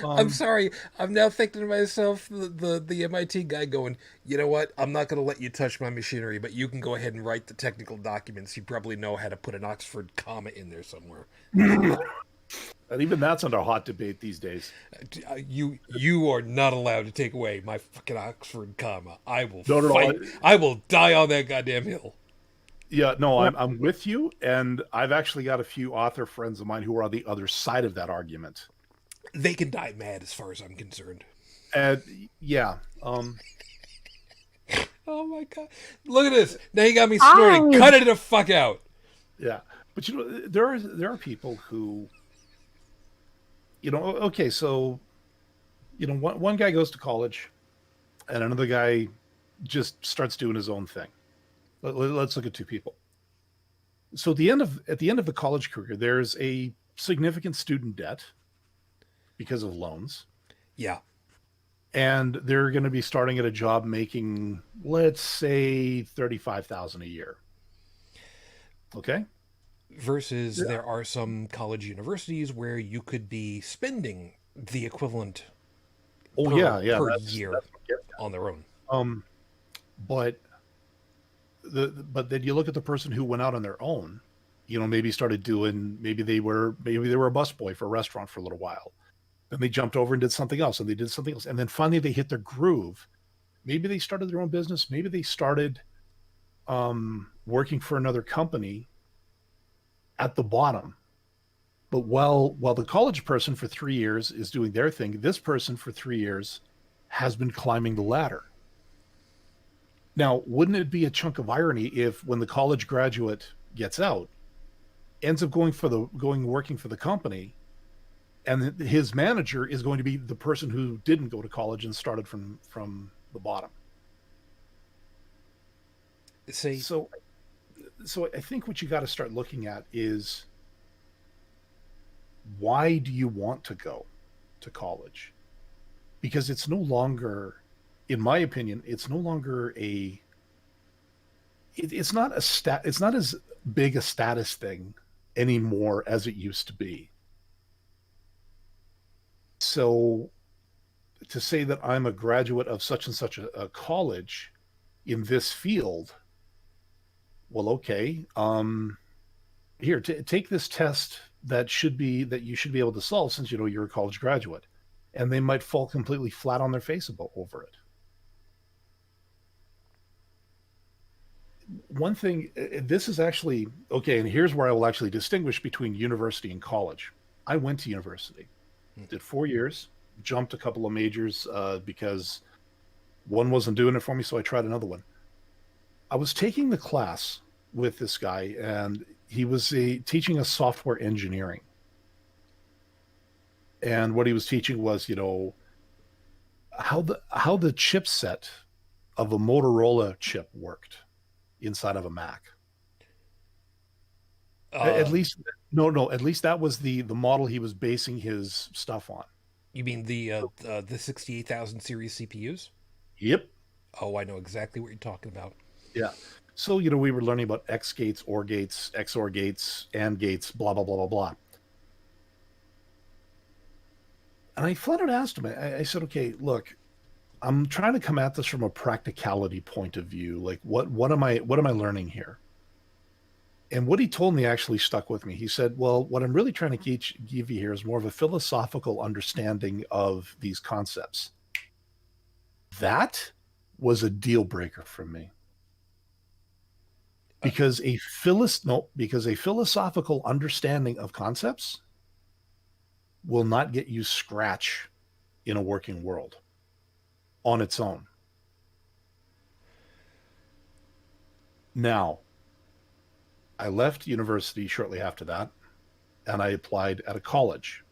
I'm sorry. I'm now thinking to myself, the MIT guy going, you know what? I'm not going to let you touch my machinery, but you can go ahead and write the technical documents. You probably know how to put an Oxford comma in there somewhere. And even that's under hot debate these days. You are not allowed to take away my fucking Oxford comma. I will No, fight. I will die on that goddamn hill. Yeah, no, I'm with you, and I've actually got a few author friends of mine who are on the other side of that argument. They can die mad, as far as I'm concerned. Yeah. Oh my god! Look at this. Now you got me snorting. Cut it the fuck out. Yeah, but there are people who, okay, so, one guy goes to college, and another guy just starts doing his own thing. Let's look at two people. So at the end of the college career, there's a significant student debt because of loans. Yeah. And they're going to be starting at a job making, let's say, $35,000 a year. Okay. Versus there are some college universities where you could be spending the equivalent per year on their own. But then you look at the person who went out on their own, maybe started doing, maybe they were a busboy for a restaurant for a little while. Then they jumped over and did something else, and they did something else. And then finally they hit their groove. Maybe they started their own business. Maybe they started working for another company at the bottom. But while the college person for 3 years is doing their thing, this person for 3 years has been climbing the ladder. Now, wouldn't it be a chunk of irony if when the college graduate gets out, ends up working for the company, and his manager is going to be the person who didn't go to college and started from the bottom? See, So I think what you got to start looking at is, why do you want to go to college? Because it's no longer, in my opinion, it's no longer it's not as big a status thing anymore as it used to be. So to say that I'm a graduate of such and such a college in this field, well, okay, here, take this test that you should be able to solve, since you're a college graduate, and they might fall completely flat on their face over it. One thing, this is actually okay, and here's where I will actually distinguish between university and college. I went to university, did 4 years, jumped a couple of majors because one wasn't doing it for me, so I tried another one. I was taking the class with this guy, and he was teaching us software engineering. And what he was teaching was, how the chipset of a Motorola chip worked inside of a Mac. At least that was the model he was basing his stuff on. you mean the 68,000 series CPUs? Yep. Oh, I know exactly what you're talking about. Yeah. So, we were learning about X gates, OR gates, XOR gates, AND gates, blah, blah, blah, blah, blah. And I flat out asked him, I said, okay, look, I'm trying to come at this from a practicality point of view. Like, what am I learning here? And what he told me actually stuck with me. He said, well, what I'm really trying to give you here is more of a philosophical understanding of these concepts. That was a deal breaker for me. Because a philosophical understanding of concepts will not get you scratch in a working world on its own. Now, I left university shortly after that, and I applied at a college.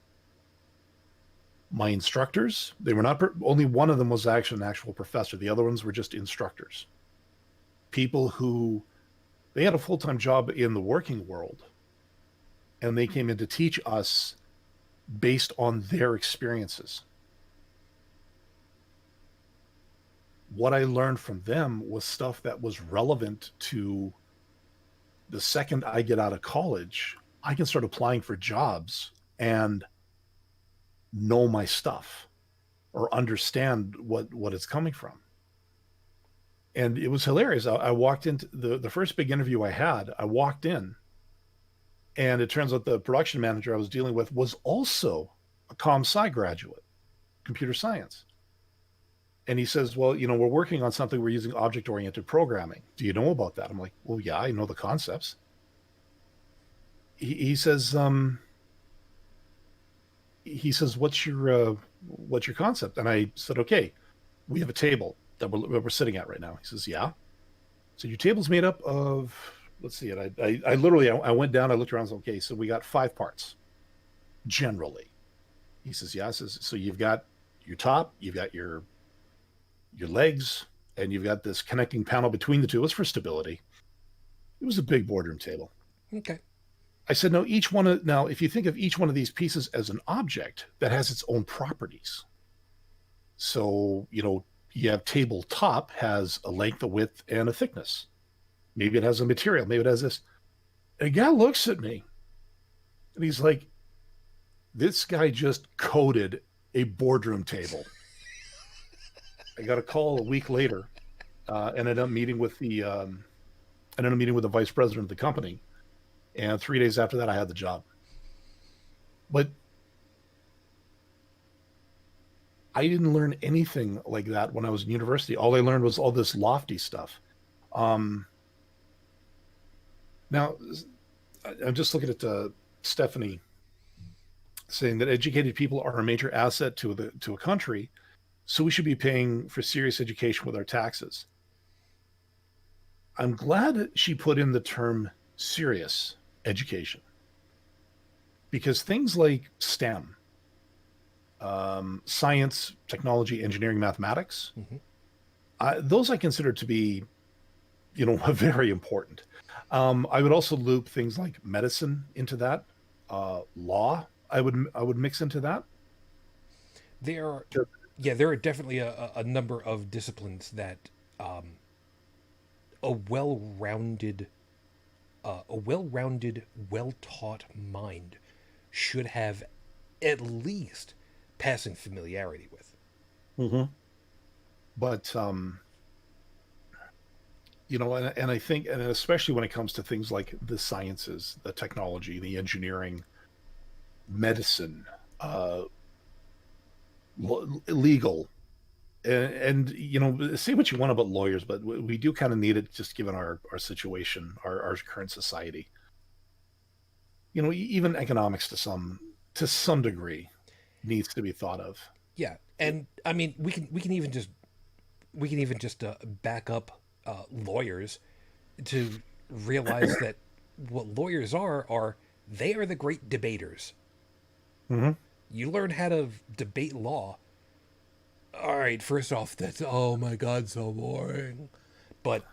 My instructors, they were not, only one of them was actually an actual professor. The other ones were just instructors. People who, they had a full-time job in the working world, and they came in to teach us based on their experiences. What I learned from them was stuff that was relevant to the second I get out of college. I can start applying for jobs and know my stuff or understand what it's coming from. And it was hilarious. I walked into the first big interview I had. I walked in, and it turns out the production manager I was dealing with was also a comp-sci graduate, computer science. And he says, well, we're working on something, we're using object-oriented programming. Do you know about that? I'm like, well, yeah, I know the concepts. He says, what's your concept? And I said, okay, we have a table that we're sitting at right now. He says, yeah. So your table's made up of, let's see it. I literally went down, I looked around, said, okay, so we got 5 parts, generally. He says, yeah. So you've got your top, you've got your legs, and you've got this connecting panel between the two. It was for stability. It was a big boardroom table. Okay. I said, now if you think of each one of these pieces as an object that has its own properties. So, you have table top has a length, a width, and a thickness. Maybe it has a material. Maybe it has this. And a guy looks at me, and he's like, this guy just coded a boardroom table. I got a call a week later, ended up meeting with the vice president of the company. And 3 days after that, I had the job. But I didn't learn anything like that when I was in university. All I learned was all this lofty stuff. Now, I'm just looking at Stephanie saying that educated people are a major asset to a country, so we should be paying for serious education with our taxes. I'm glad she put in the term serious education, because things like STEM, science, technology, engineering, mathematics, those I consider to be, very important. I would also loop things like medicine into that, law. I would mix into that. There are definitely a number of disciplines that a well-rounded, well-taught mind should have at least passing familiarity with. But and I think, and especially when it comes to things like the sciences, the technology, the engineering, medicine, legal, and say what you want about lawyers, but we do kind of need it, just given our situation, our current society. Even economics to some degree needs to be thought of. Yeah, and I mean we can even just back up lawyers to realize that what lawyers are they are the great debaters. You learn how to debate law. All right, first off, that's, oh my God, so boring. But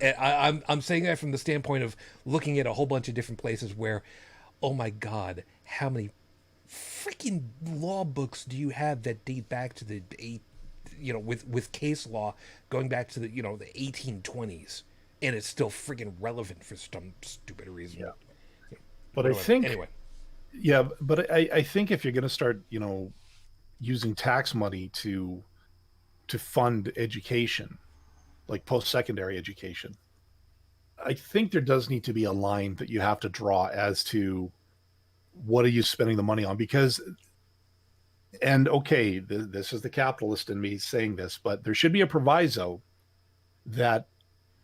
I'm saying that from the standpoint of looking at a whole bunch of different places where, oh my God, how many freaking law books do you have that date back to the with case law going back to the the 1820s, and it's still freaking relevant for some stupid reason. Yeah. But I think anyway. Yeah, but I think if you're going to start, using tax money to fund education, like post-secondary education, I think there does need to be a line that you have to draw as to what are you spending the money on. Because, and okay, this is the capitalist in me saying this, but there should be a proviso that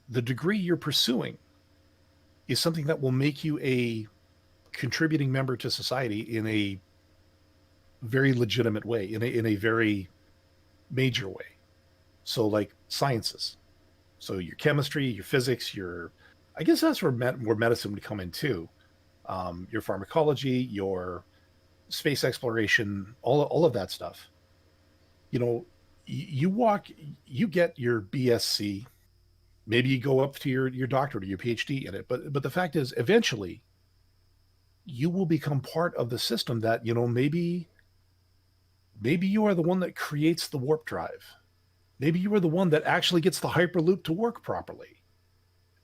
the degree you're pursuing is something that will make you a contributing member to society in a very legitimate way, in a very major way. So like sciences, so your chemistry, your physics, I guess that's where medicine would come in too. Your pharmacology, your space exploration, all of that stuff. You get your BSc, maybe you go up to your doctorate or your PhD in it, but the fact is, eventually you will become part of the system that, maybe you are the one that creates the warp drive. Maybe you are the one that actually gets the Hyperloop to work properly.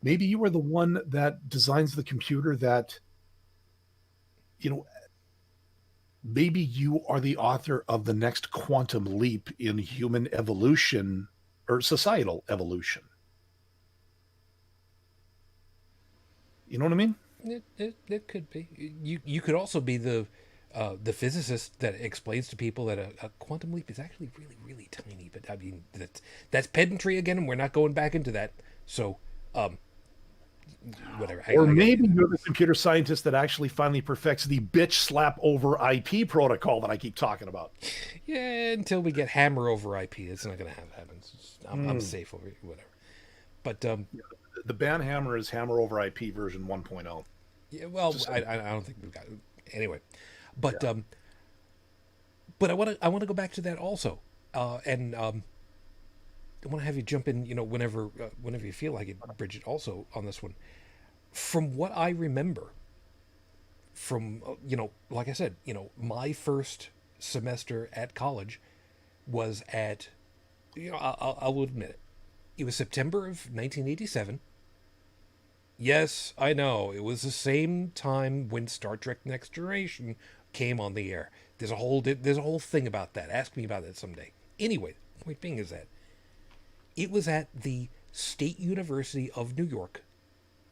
Maybe you are the one that designs the computer that, maybe you are the author of the next quantum leap in human evolution or societal evolution. You know what I mean? It could be. You could also be the physicist that explains to people that a quantum leap is actually really, really tiny. But I mean, that's pedantry again, and we're not going back into that. So, whatever. Or maybe you're the computer scientist that actually finally perfects the bitch slap over IP protocol that I keep talking about. Yeah, until we get hammer over IP, it's not going to happen. I'm safe over whatever. But the ban hammer is hammer over IP version 1.0. Yeah, well, I don't think we've got it. Anyway, but yeah. But I want to go back to that also, and I want to have you jump in, whenever you feel like it, Brigid, also on this one. From what I remember, from like I said, my first semester at college was at, I'll admit it, it was September of 1987. Yes, I know. It was the same time when Star Trek Next Generation came on the air. There's a whole thing about that. Ask me about that someday. Anyway, the point being is that it was at the State University of New York,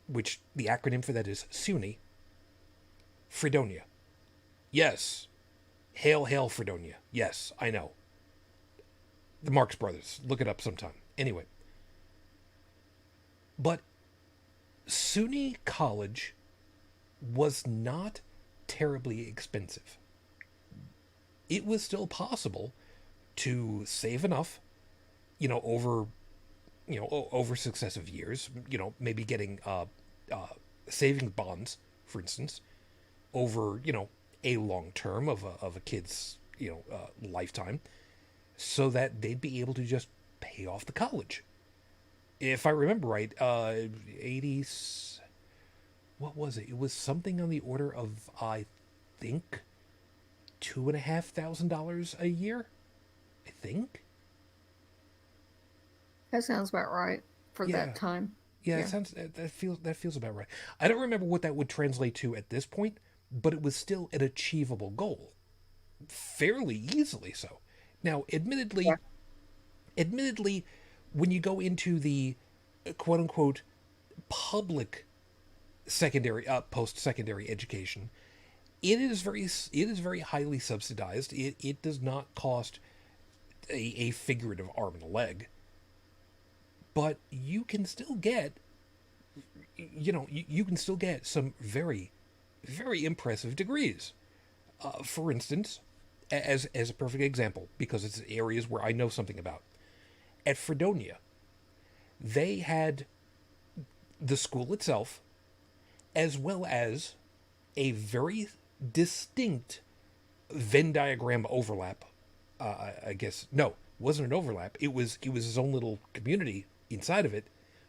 which the acronym for that is SUNY, Fredonia. Yes. Hail, hail, Fredonia. Yes, I know. The Marx Brothers. Look it up sometime. Anyway. But SUNY College was not terribly expensive. It was still possible to save enough, over successive years, maybe getting savings bonds, for instance, over, a long term of a kid's, lifetime, so that they'd be able to just pay off the college. If I remember right, 80s, what was it? It was something on the order of, I think, $2,500 a year. I think. That sounds about right for Yeah. that time. Yeah, that feels about right. I don't remember what that would translate to at this point, but it was still an achievable goal, fairly easily so. Now, admittedly, when you go into the quote unquote public secondary post-secondary education, it is very highly subsidized. It does not cost a figurative arm and a leg, but you can still get you can still get some very, very impressive degrees. For instance, as a perfect example, because it's areas where I know something about, at Fredonia, they had the school itself, as well as a very distinct Venn diagram overlap. I guess no, it wasn't an overlap. It was his own little community inside of it,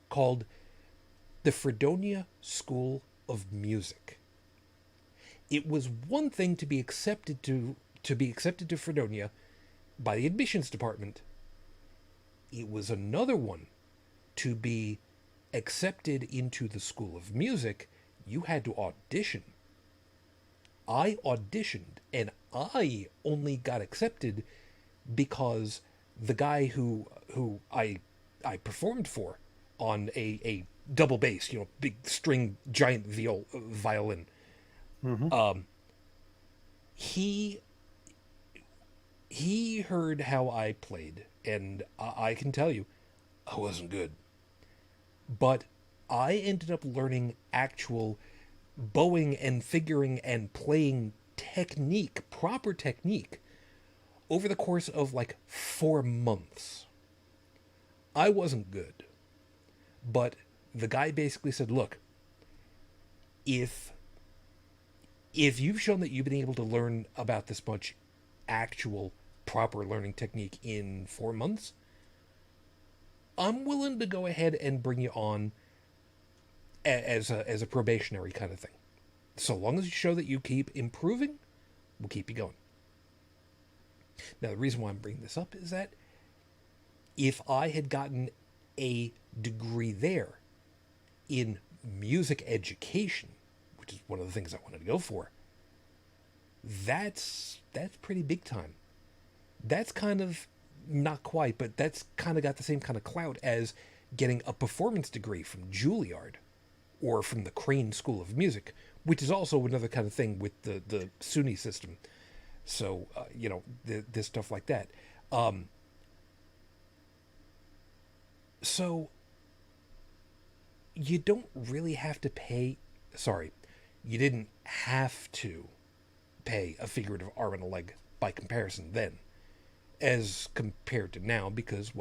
called the Fredonia School of Music. It was one thing to be accepted to Fredonia by the admissions department. It was another one to be accepted into the School of Music. You had to audition. I auditioned, and I only got accepted because the guy who I performed for on a double bass, big string giant violin. Mm-hmm. He heard how I played, and I can tell you, I wasn't good. But I ended up learning actual bowing and figuring and playing technique, proper technique, over the course of like 4 months. I wasn't good. But the guy basically said, look, if you've shown that you've been able to learn about this much actual proper learning technique in 4 months, I'm willing to go ahead and bring you on as a probationary kind of thing. So long as you show that you keep improving, we'll keep you going. Now, the reason why I'm bringing this up is that if I had gotten a degree there in music education, which is one of the things I wanted to go for, that's pretty big time. That's kind of, not quite, but that's kind of got the same kind of clout as getting a performance degree from Juilliard or from the Crane School of Music, which is also another kind of thing with the SUNY system. So, there's stuff like that. So, you don't really have to pay... Sorry, you didn't have to pay a figurative arm and a leg by comparison then, as compared to now, because,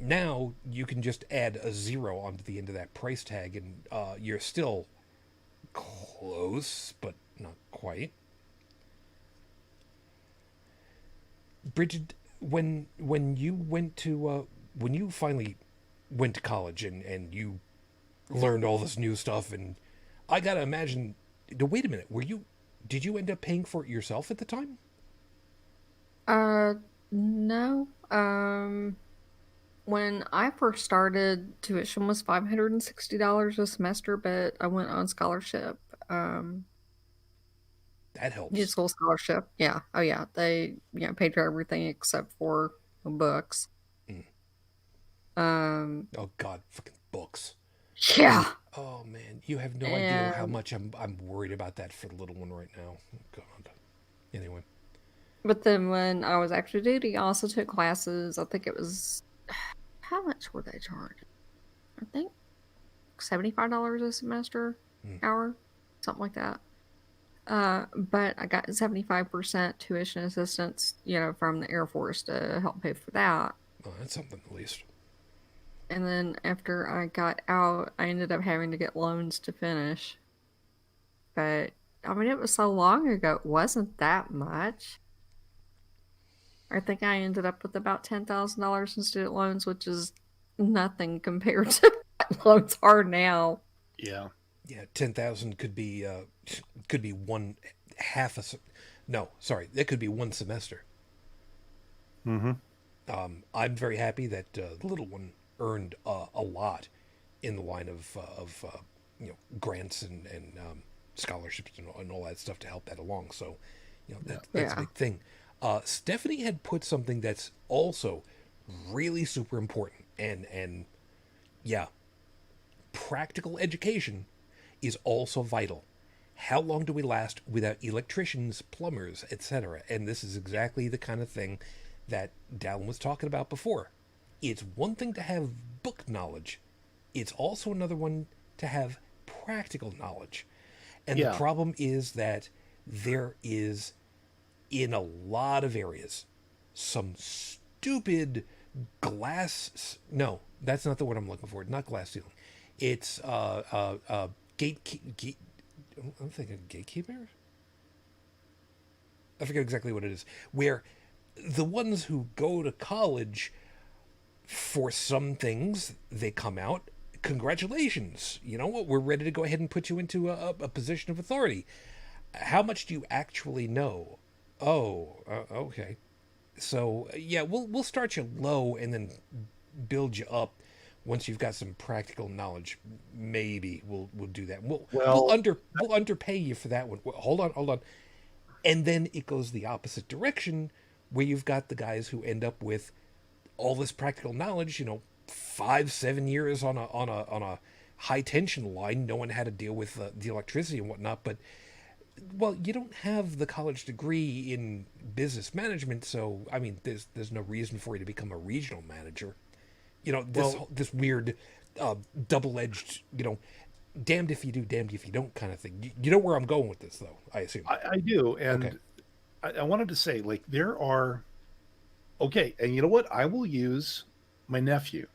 now you can just add a 0 onto the end of that price tag, and you're still close, but not quite. Brigid, when you finally went to college and you learned all this new stuff, and I gotta imagine, wait a minute, did you end up paying for it yourself at the time? No. When I first started, tuition was $560 a semester, but I went on scholarship. That helps. Youth school scholarship. Yeah. Oh, yeah. They, paid for everything except for the books. Mm. Um, Oh God, fucking books. Yeah. Oh man, you have no idea how much I'm worried about that for the little one right now. God. Anyway. But then when I was active duty, I also took classes. I think it was, how much were they charging? I think $75 a semester, hour, something like that. But I got 75% tuition assistance, from the Air Force to help pay for that. Oh, that's something at least. And then after I got out, I ended up having to get loans to finish. But, I mean, it was so long ago, it wasn't that much. I think I ended up with about $10,000 in student loans, which is nothing compared to what loans are now. Yeah. Yeah, 10,000 could be one half a. No, sorry, that could be one semester. Mm-hmm. I'm very happy that the little one earned a lot in the line of grants and scholarships and all that stuff to help that along. So, that's a big thing. Stephanie had put something that's also really super important, and practical education is also vital. How long do we last without electricians, plumbers, etc.? And this is exactly the kind of thing that Dalan was talking about before. It's one thing to have book knowledge. It's also another one to have practical knowledge. And the problem is that there is, in a lot of areas, some stupid glass. No, that's not the word I'm looking for. Not glass ceiling. It's I'm thinking gatekeepers. I forget exactly what it is. Where the ones who go to college for some things, they come out. Congratulations. You know what? We're ready to go ahead and put you into a position of authority. How much do you actually know? Oh, okay. So we'll start you low and then build you up. Once you've got some practical knowledge, maybe we'll do that. We'll underpay you for that one. Hold on. And then it goes the opposite direction, where you've got the guys who end up with all this practical knowledge. 5-7 years on a high tension line, knowing how to deal with the electricity and whatnot. But you don't have the college degree in business management, so I mean, there's no reason for you to become a regional manager. This weird double-edged, damned if you do, damned if you don't kind of thing. You know where I'm going with this, though, I assume. I do, and okay. I wanted to say, like, there are... Okay, and you know what? I will use my nephew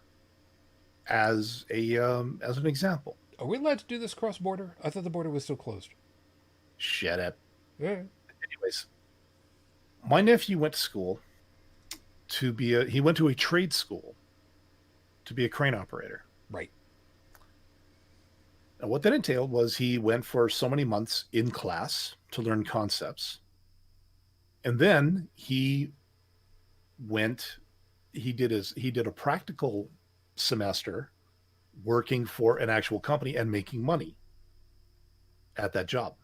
as an example. Are we allowed to do this cross-border? I thought the border was still closed. Shut up. Yeah. Anyways, my nephew went to school he went to a trade school to be a crane operator. Right. And what that entailed was he went for so many months in class to learn concepts. And then he did a practical semester working for an actual company and making money at that job.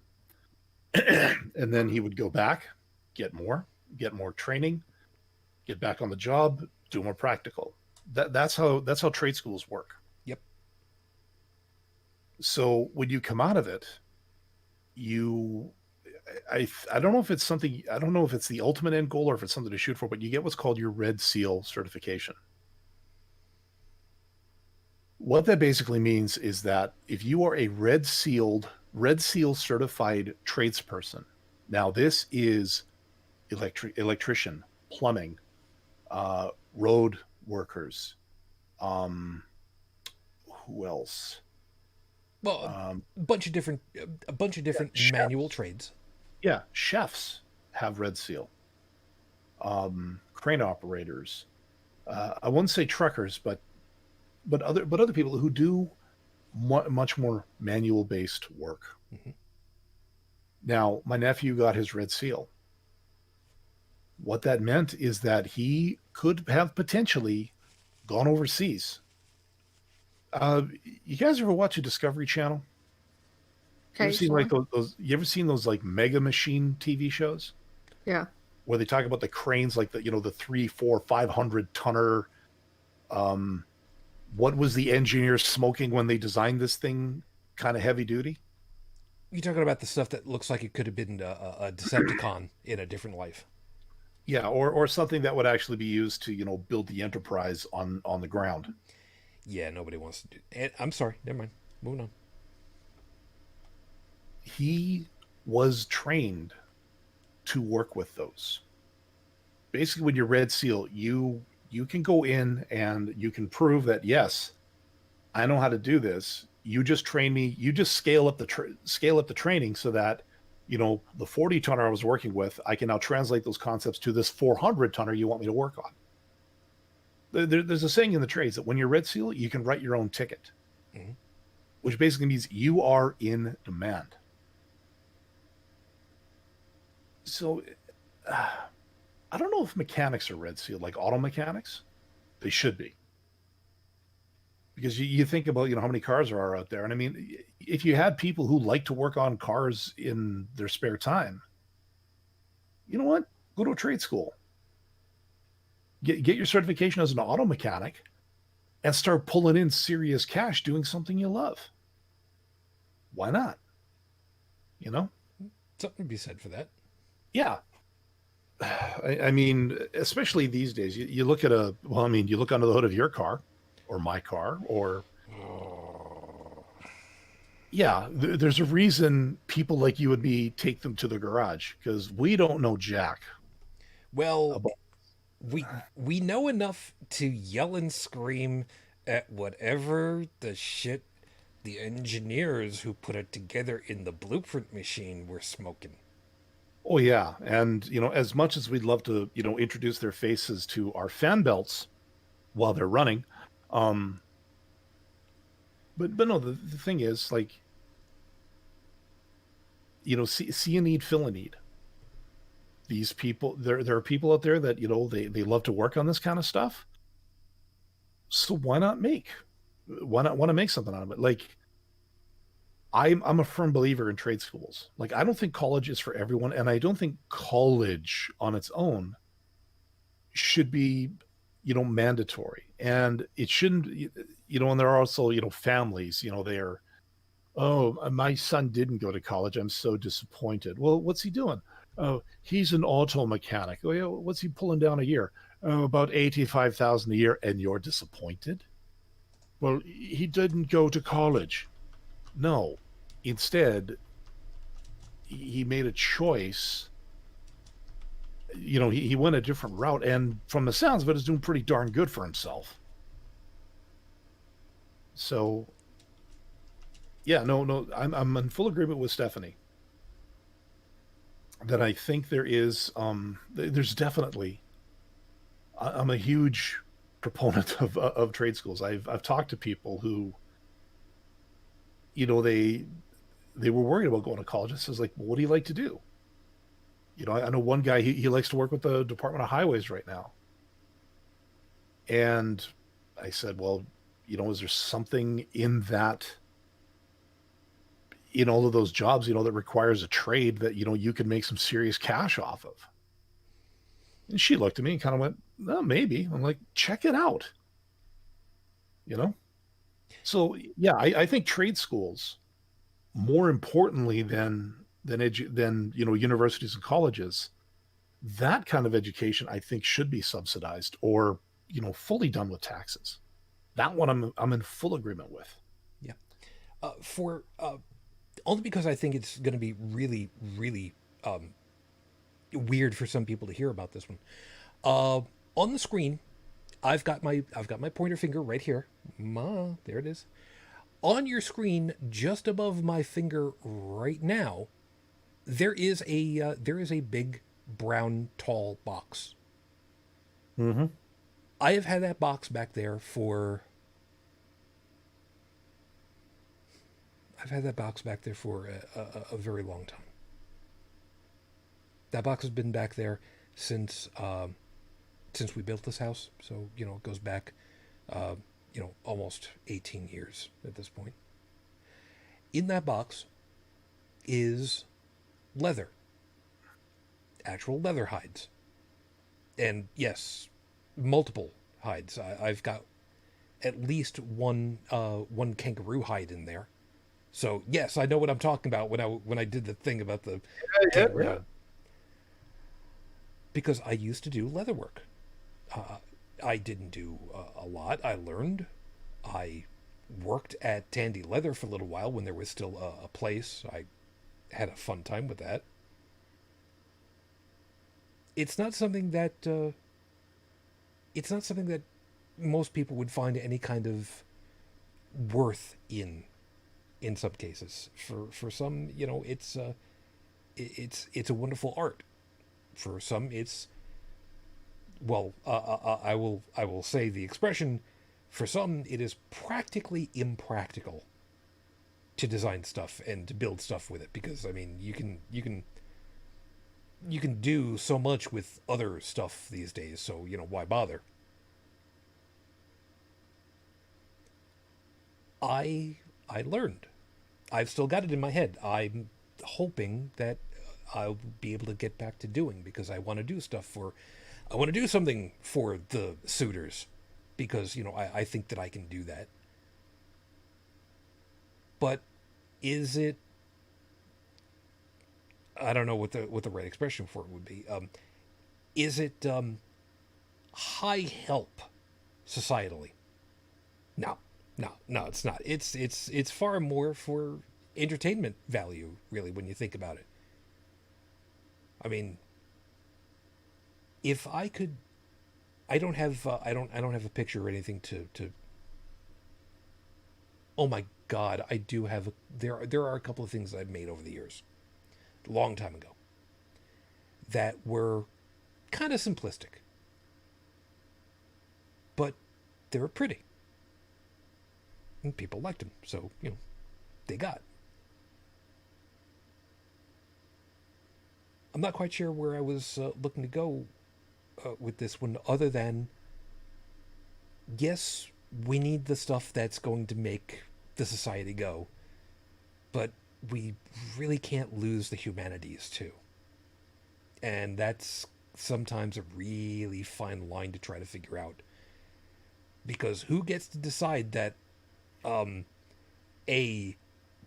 And then he would go back, get more training, get back on the job, do more practical. That's how trade schools work. Yep. So when you come out of it, I don't know if it's something, I don't know if it's the ultimate end goal or if it's something to shoot for, but you get what's called your Red Seal certification. What that basically means is that if you are a Red Seal certified tradesperson, now this is electrician, plumbing, road workers, who else? Well, a bunch of different manual trades. Yeah, chefs have Red Seal. Crane operators. I wouldn't say truckers, but other people who do much more manual based work. Mm-hmm. Now, my nephew got his Red Seal. What that meant is that he could have potentially gone overseas. You guys ever watch a Discovery Channel? You ever seen like those? You ever seen those like Mega Machine TV shows? Yeah. Where they talk about the cranes, like the 300, 400, 500 tonner, what was the engineer smoking when they designed this thing kind of heavy duty? You're talking about the stuff that looks like it could have been a Decepticon in a different life. Yeah, or something that would actually be used to, build the Enterprise on the ground. Yeah, nobody wants to do. And I'm sorry, never mind. Moving on. He was trained to work with those. Basically, when you're Red Seal, you can go in and you can prove that, yes, I know how to do this. You just train me. You just scale up the training so that, the 40 tonner I was working with, I can now translate those concepts to this 400 tonner you want me to work on. There's a saying in the trades that when you're Red Seal, you can write your own ticket, Mhm. which basically means you are in demand. So I don't know if mechanics are Red Seal, like auto mechanics. They should be. Because you think about, how many cars there are out there. And I mean, if you had people who like to work on cars in their spare time, you know what? Go to a trade school. Get your certification as an auto mechanic and start pulling in serious cash doing something you love. Why not? Something to be said for that. Yeah. I mean, especially these days, you look at you look under the hood of your car or my car or yeah, there's a reason people like you and me take them to the garage because we don't know jack Well, about. we know enough to yell and scream at whatever the shit the engineers who put it together in the blueprint machine were smoking. Oh yeah, and as much as we'd love to introduce their faces to our fan belts while they're running, um, but no, the thing is like see a need, fill a need. These people, there are people out there that they love to work on this kind of stuff. So why not want to make something out of it? Like I'm a firm believer in trade schools. Like I don't think college is for everyone, and I don't think college on its own should be mandatory, and it shouldn't. And there are also families. They're, oh, my son didn't go to college. I'm so disappointed. Well, what's he doing? Oh, he's an auto mechanic. Oh, yeah, what's he pulling down a year? Oh, about 85,000 a year, and you're disappointed? Well, he didn't go to college. No, instead, he made a choice. He went a different route, and from the sounds of it, is doing pretty darn good for himself. So, yeah, no, I'm in full agreement with Stephanie that I think there's definitely. I'm a huge proponent of trade schools. I've talked to people who, they were worried about going to college. It says like, well, what do you like to do? I know one guy, he likes to work with the Department of Highways right now. And I said, well, is there something in that, in all of those jobs, that requires a trade that, you can make some serious cash off of? And she looked at me and kind of went, well, maybe. I'm like, check it out. So yeah, I think trade schools, more importantly than universities and colleges, that kind of education I think should be subsidized or fully done with taxes. That one I'm in full agreement with. Yeah. For only because I think it's going to be really, really weird for some people to hear about this one. On the screen, I've got my pointer finger right here. There it is. On your screen, just above my finger right now, there is a big brown tall box. Mm-hmm. I have had that box back there for. I've had that box back there for a very long time. That box has been back there since we built this house. So it goes back, almost 18 years at this point. In that box is leather, actual leather hides, and yes, multiple hides. I've got at least one kangaroo hide in there. So yes, I know what I'm talking about when I did the thing about the kangaroo hide. Because I used to do leather work. I didn't do a lot. I learned. I worked at Tandy Leather for a little while when there was still a place. I had a fun time with that. It's not something that most people would find any kind of worth in some cases. For some, it's a wonderful art. For some, it's I will say the expression. For some, it is practically impractical to design stuff and to build stuff with it because I mean you can do so much with other stuff these days. So why bother? I learned. I've still got it in my head. I'm hoping that I'll be able to get back to doing because I want to do something for the suitors because I think that I can do that. But is it? I don't know what the right expression for it would be. Is it high help societally? No, it's not. It's far more for entertainment value, really, when you think about it. I mean, if I could, I don't have a picture or anything to. Oh my God, I do have. There are a couple of things I've made over the years, a long time ago, that were kind of simplistic, but they were pretty, and people liked them, so they got. I'm not quite sure where I was looking to go with this one, other than, yes, we need the stuff that's going to make the society go, but we really can't lose the humanities too. And that's sometimes a really fine line to try to figure out. Because who gets to decide that a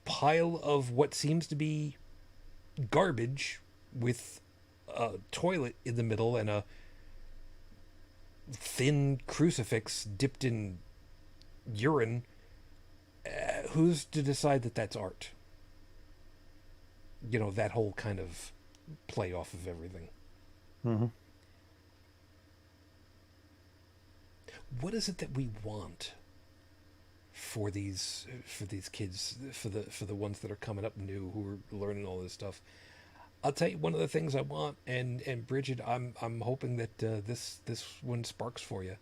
pile of what seems to be garbage with a toilet in the middle and a thin crucifix dipped in urine, who's to decide that that's art? That whole kind of play off of everything. Mm-hmm. What is it that we want for these kids, for the ones that are coming up new who are learning all this stuff? I'll tell you one of the things I want, and Brigid, I'm hoping that this one sparks for you.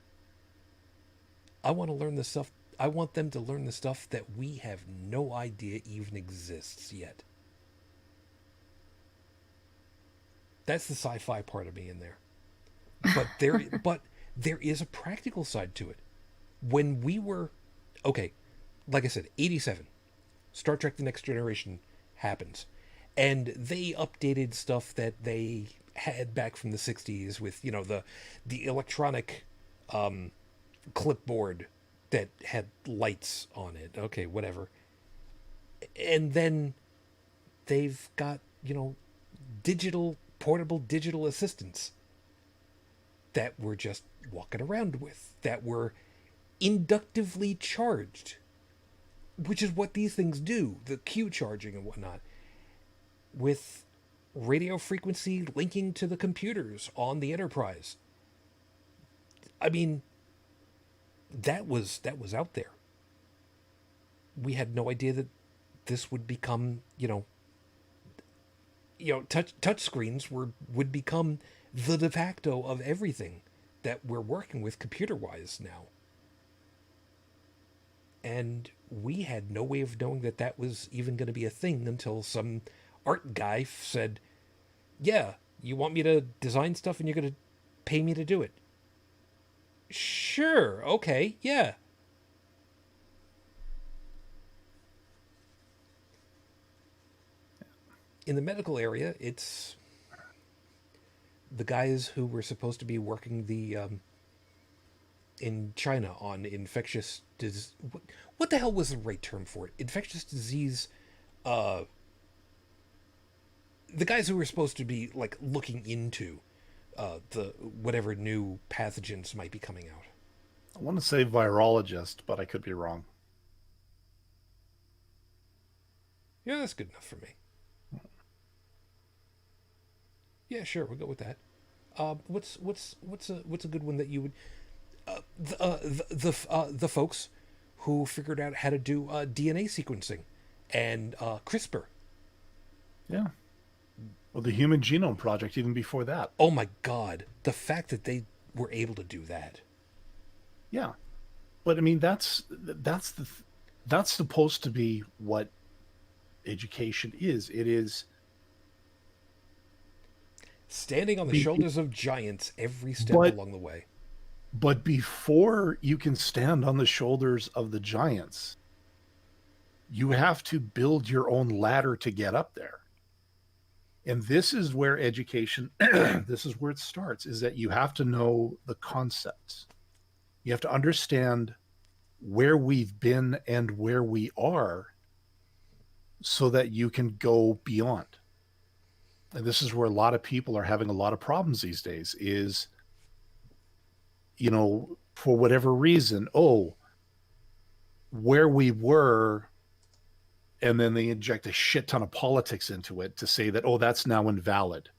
I want to learn the stuff. I want them to learn the stuff that we have no idea even exists yet. That's the sci-fi part of me in there. But there is a practical side to it. When we were, okay, like I said, 87, Star Trek: The Next Generation happens. And they updated stuff that they had back from the 60s with, the electronic clipboard that had lights on it. Okay, whatever. And then they've got, portable digital assistants that we're just walking around with, that were inductively charged, which is what these things do, the Q charging and whatnot, with radio frequency linking to the computers on the Enterprise. I mean, that was out there. We had no idea that this would become, touch screens would become the de facto of everything that we're working with computer-wise now. And we had no way of knowing that was even going to be a thing until some art guy said, yeah, you want me to design stuff and you're going to pay me to do it? Sure, okay, yeah. In the medical area, it's the guys who were supposed to be working the in China on infectious disease. What the hell was the right term for it? Infectious disease. The guys who were supposed to be like looking into the whatever new pathogens might be coming out. I want to say virologist, but I could be wrong. Yeah, that's good enough for me. Yeah, sure, we'll go with that. What's a good one that you would the folks who figured out how to do DNA sequencing and CRISPR. Yeah. Well, the Human Genome Project, even before that. Oh my God, the fact that they were able to do that. Yeah, but I mean that's supposed to be what education is. It is standing on the shoulders of giants every step along the way. But before you can stand on the shoulders of the giants, you have to build your own ladder to get up there. And this is where education, this is where it starts, is that you have to know the concepts. You have to understand where we've been and where we are so that you can go beyond. And this is where a lot of people are having a lot of problems these days is, for whatever reason, where we were, and then they inject a shit ton of politics into it to say that, that's now invalid.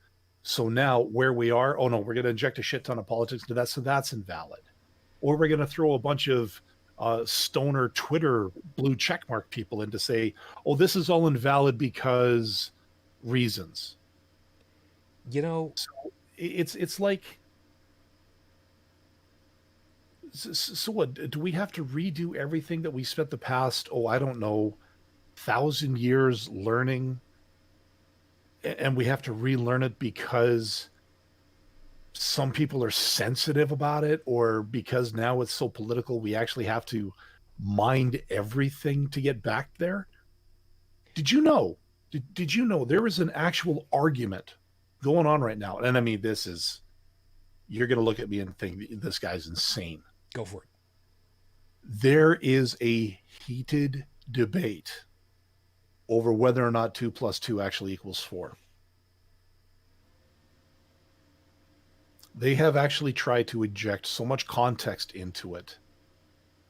So now where we are, no, we're going to inject a shit ton of politics into that, so that's invalid. Or we're going to throw a bunch of stoner Twitter blue checkmark people in to say, this is all invalid because reasons. So it's like, so what, do we have to redo everything that we spent the past, 1,000 years learning, and we have to relearn it because some people are sensitive about it, or because now it's so political we actually have to mind everything to get back there? Did you know there is an actual argument going on right now? And I mean, you're going to look at me and think this guy's insane. Go for it. There is a heated debate over whether or not 2 + 2 actually equals 4. They have actually tried to inject so much context into it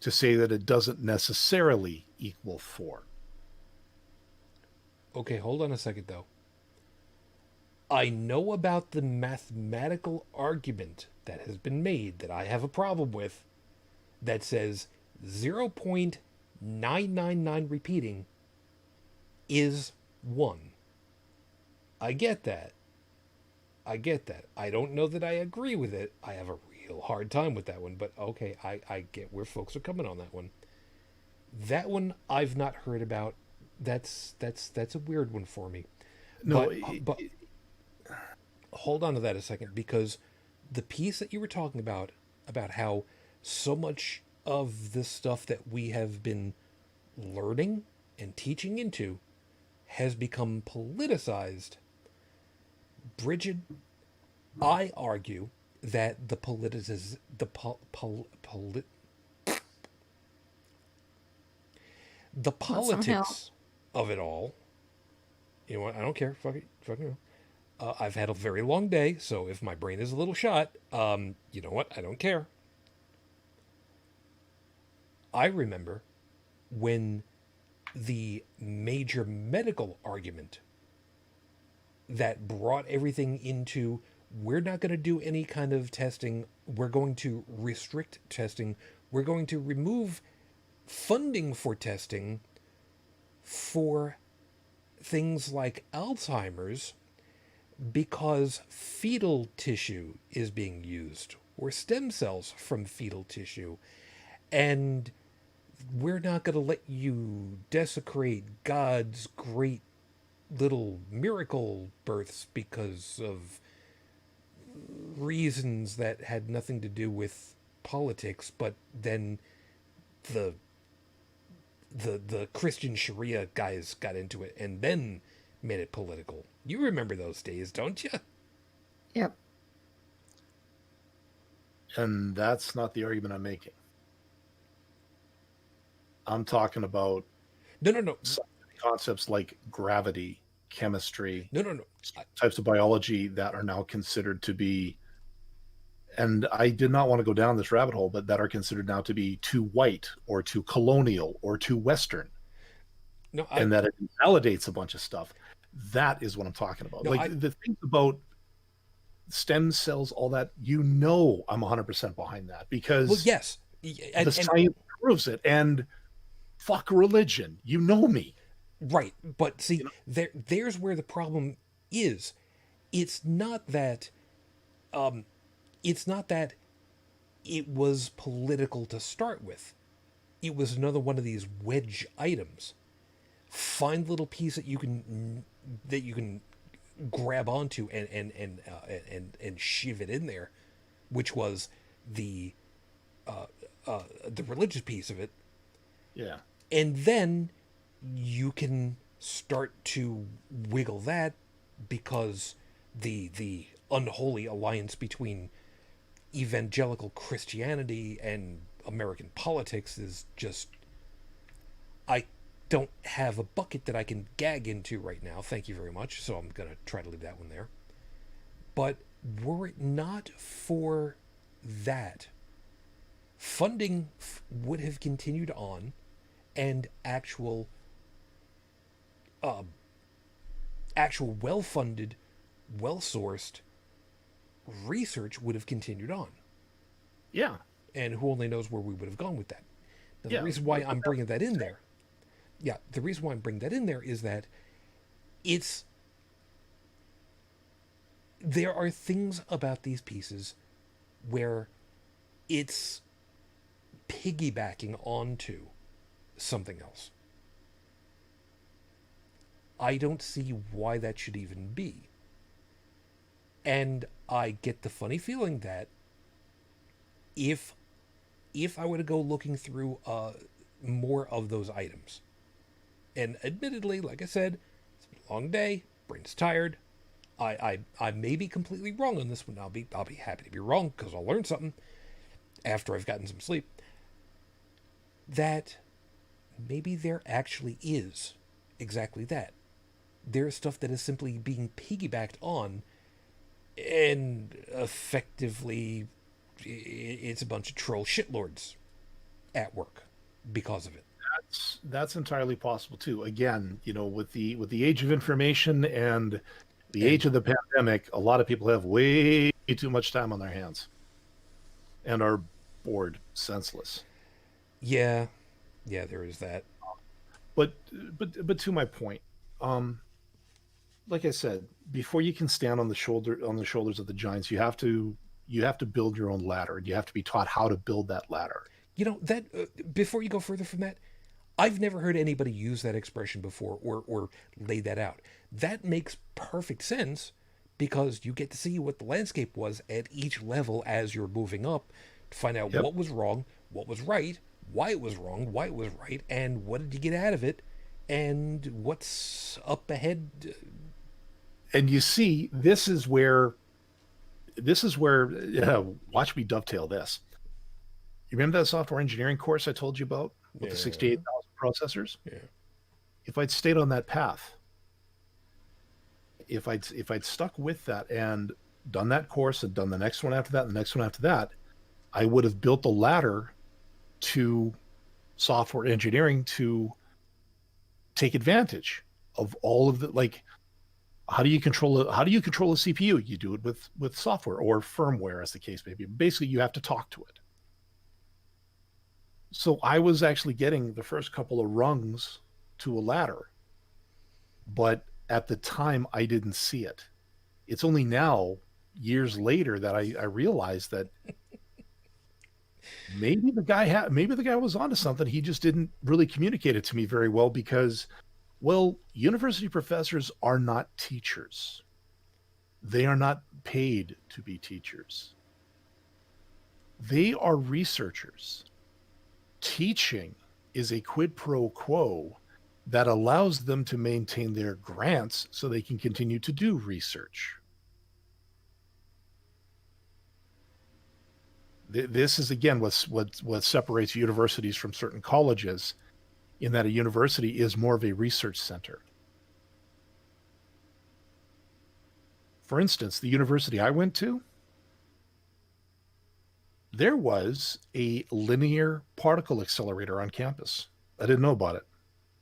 to say that it doesn't necessarily equal 4. Okay, hold on a second, though. I know about the mathematical argument that has been made that I have a problem with that says 0.999 repeating is 1. I get that. I don't know that I agree with it. I have a real hard time with that one, but okay, I get where folks are coming on that one. That one I've not heard about. That's a weird one for me. No, but hold on to that a second, because the piece that you were talking about how so much of the stuff that we have been learning and teaching into has become politicized. Brigid, I argue that the politics of it all. You know what? I don't care. Fuck it. I've had a very long day, so if my brain is a little shot, you know what? I don't care. I remember when the major medical argument that brought everything into, we're not going to do any kind of testing, we're going to restrict testing, we're going to remove funding for testing for things like Alzheimer's because fetal tissue is being used, or stem cells from fetal tissue, and we're not going to let you desecrate God's great little miracle births because of reasons that had nothing to do with politics, but then the Christian Sharia guys got into it and then made it political. You remember those days, don't you? Yep. And that's not the argument I'm making. I'm talking about No. concepts like gravity, chemistry, No. types of biology that are now considered to be, and I did not want to go down this rabbit hole, but that are considered now to be too white or too colonial or too Western, No, and that it invalidates a bunch of stuff. That is what I'm talking about. No, the things about stem cells, all that, I'm 100% behind that because well, yes. the science proves it. And fuck religion. You know me. Right, but see, there's where the problem is. It's not that, it's not that it was political to start with. It was another one of these wedge items. Find a little piece that you can grab onto and shiv it in there, which was the religious piece of it, Yeah. and then you can start to wiggle that because the unholy alliance between evangelical Christianity and American politics is just, I don't have a bucket that I can gag into right now, thank you very much, so I'm gonna try to leave that one there. But were it not for that, funding would have continued on, and actual well-funded, well-sourced research would have continued on. Yeah. And who only knows where we would have gone with that. Now, Yeah. the reason why I'm bringing that in there, is that there are things about these pieces where it's piggybacking onto something else. I don't see why that should even be. And I get the funny feeling that if I were to go looking through more of those items, and admittedly, like I said, it's been a long day, brain's tired. I may be completely wrong on this one. I'll be happy to be wrong because I'll learn something after I've gotten some sleep. That maybe there actually is exactly that. There's stuff that is simply being piggybacked on, and effectively it's a bunch of troll shitlords at work because of it. That's entirely possible too. Again, with the age of information and the age of the pandemic, a lot of people have way too much time on their hands and are bored senseless. Yeah, there is that. But to my point, like I said, before you can stand on the shoulders of the giants, you have to build your own ladder, and you have to be taught how to build that ladder. That before you go further from that, I've never heard anybody use that expression before or lay that out. That makes perfect sense because you get to see what the landscape was at each level as you're moving up to find out what was wrong, what was right, why it was wrong, why it was right, and what did you get out of it, and what's up ahead. And you see, this is where watch me dovetail this. You remember that software engineering course I told you about with the 68,000 processors? Yeah. If I'd stayed on that path, if I'd stuck with that and done that course and done the next one after that, and the next one after that, I would have built the ladder to software engineering to take advantage of all of the, like, how do you control a CPU? You do it with software or firmware, as the case may be. Basically, you have to talk to it. So I was actually getting the first couple of rungs to a ladder, but at the time I didn't see it. It's only now, years later, that I realized that maybe the guy was onto something. He just didn't really communicate it to me very well because, well, university professors are not teachers. They are not paid to be teachers. They are researchers. Teaching is a quid pro quo that allows them to maintain their grants so they can continue to do research. This is again what separates universities from certain colleges, in that a university is more of a research center. For instance, the university I went to, there was a linear particle accelerator on campus. I didn't know about it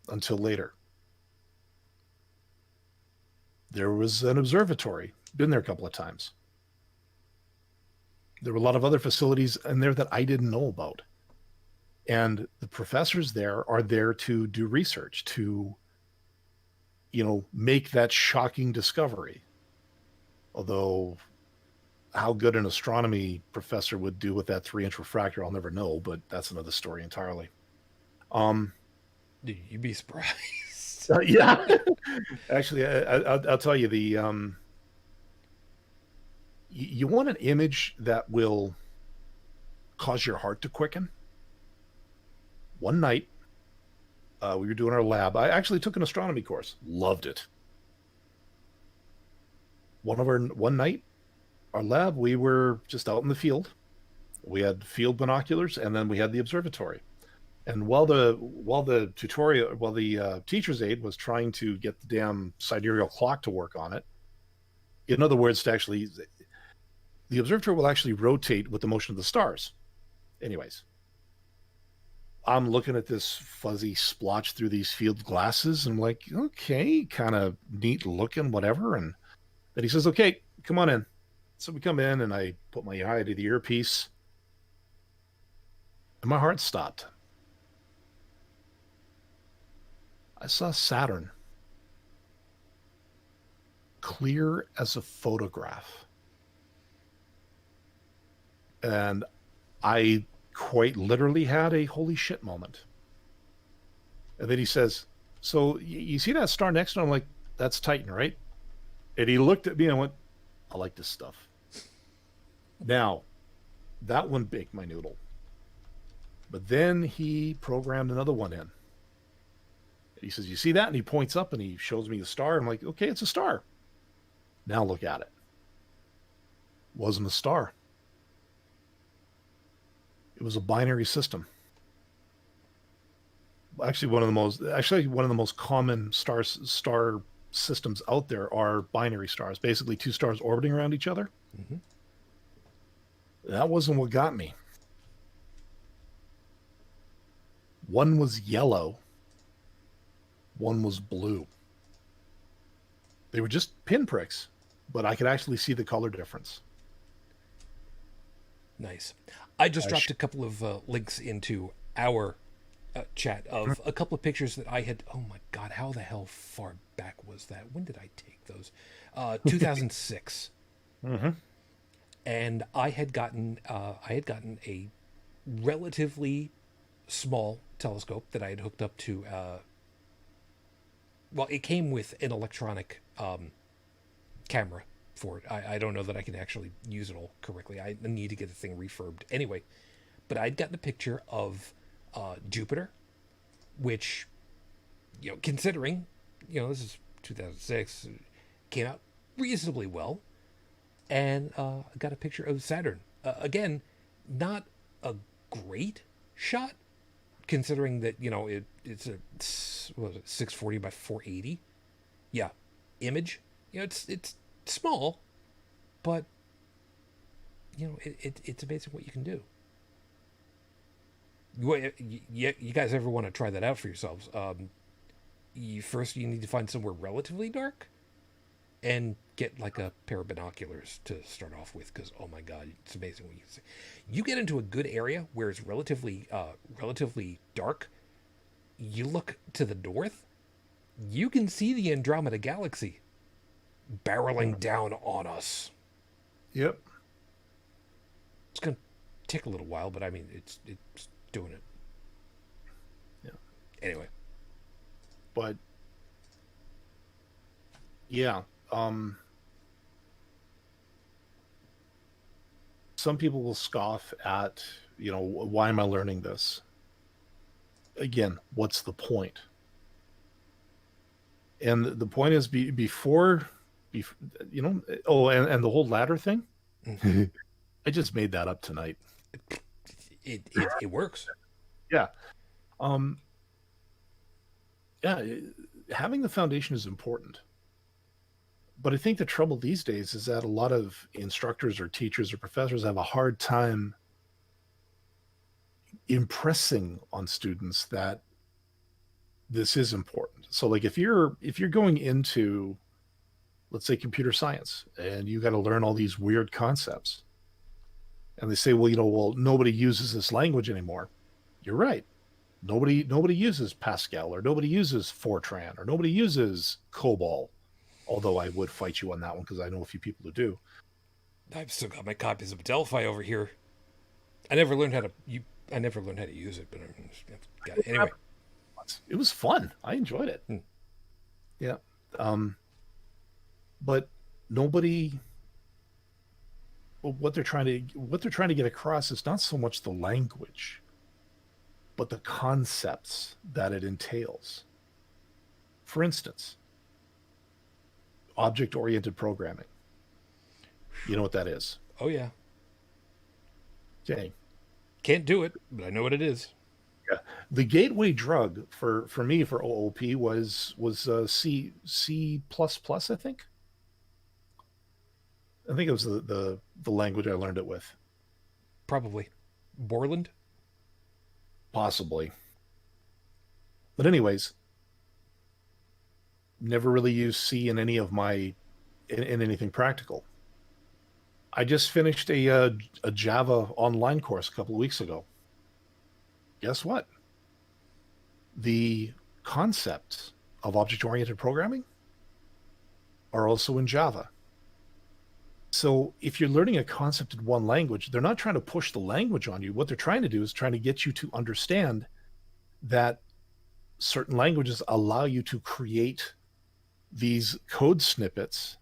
until later. There was an observatory. Been there a couple of times. There were a lot of other facilities in there that I didn't know about. And the professors there are there to do research, to, make that shocking discovery. Although how good an astronomy professor would do with that 3-inch refractor, I'll never know, but that's another story entirely. Dude, you'd be surprised. Yeah. Actually, I'll tell you, you want an image that will cause your heart to quicken. One night, we were doing our lab. I actually took an astronomy course. Loved it. One night, our lab, we were just out in the field. We had field binoculars, and then we had the observatory. And while the teacher's aide was trying to get the damn sidereal clock to work on it, in other words, the observatory will actually rotate with the motion of the stars. Anyways, I'm looking at this fuzzy splotch through these field glasses, and I'm like, okay, kind of neat looking, whatever. And then he says, okay, come on in. So we come in, and I put my eye to the earpiece, and my heart stopped. I saw Saturn, clear as a photograph. And I quite literally had a holy shit moment. And then he says, so you see that star next to him? I'm like, that's Titan, right? And he looked at me and went, I like this stuff. Now, that one baked my noodle. But then he programmed another one in. He says, you see that? And he points up and he shows me the star. I'm like, okay, it's a star. Now look at it. Wasn't a star. It was a binary system. Actually, one of the most common star systems out there are binary stars. Basically, two stars orbiting around each other. Mm-hmm. That wasn't what got me. One was yellow. One was blue. They were just pinpricks, but I could actually see the color difference. Nice. I just dropped a couple of links into our chat of a couple of pictures that I had. Oh my God, how the hell far back was that? When did I take those? 2006. Mm-hmm. And I had gotten a relatively small telescope that I had hooked up to. Well, it came with an electronic camera for it. I don't know that I can actually use it all correctly. I need to get the thing refurbed anyway. But I'd gotten a picture of Jupiter, which, considering, this is 2006, came out reasonably well. And I got a picture of Saturn. Again, not a great shot, considering that, it's a 640 by 480. Yeah, image. It's small, but, it's amazing what you can do. You guys ever want to try that out for yourselves? First, you need to find somewhere relatively dark and get like a pair of binoculars to start off with, because oh my God, it's amazing what you can see. You get into a good area where it's relatively dark. You look to the north, you can see the Andromeda Galaxy barreling down on us. Yep. It's gonna take a little while, but I mean, it's doing it. Yeah. Anyway. But yeah, some people will scoff at, why am I learning this? Again, what's the point? And the point is before, and the whole ladder thing, I just made that up tonight. it works. Yeah. Um, yeah, having the foundation is important. But I think the trouble these days is that a lot of instructors or teachers or professors have a hard time impressing on students that this is important. So like if you're going into, let's say, computer science, and you got to learn all these weird concepts, and they say, well, nobody uses this language anymore. You're right. Nobody uses Pascal, or nobody uses Fortran, or nobody uses COBOL. Although I would fight you on that one because I know a few people who do. I've still got my copies of Delphi over here. I never learned how to use it, but anyway. It was fun. I enjoyed it. Yeah. But nobody. What they're trying to get across is not so much the language, but the concepts that it entails. For instance, object-oriented programming. You know what that is? Oh yeah. Okay. Can't do it, but I know what it is. Yeah. The gateway drug for me for OOP was C++, I think. I think it was the language I learned it with. Probably. Borland? Possibly. But anyways, never really used C in any of my in anything practical. I just finished a Java online course a couple of weeks ago. Guess what? The concepts of object-oriented programming are also in Java. So if you're learning a concept in one language, they're not trying to push the language on you. What they're trying to do is trying to get you to understand that certain languages allow you to create these code snippets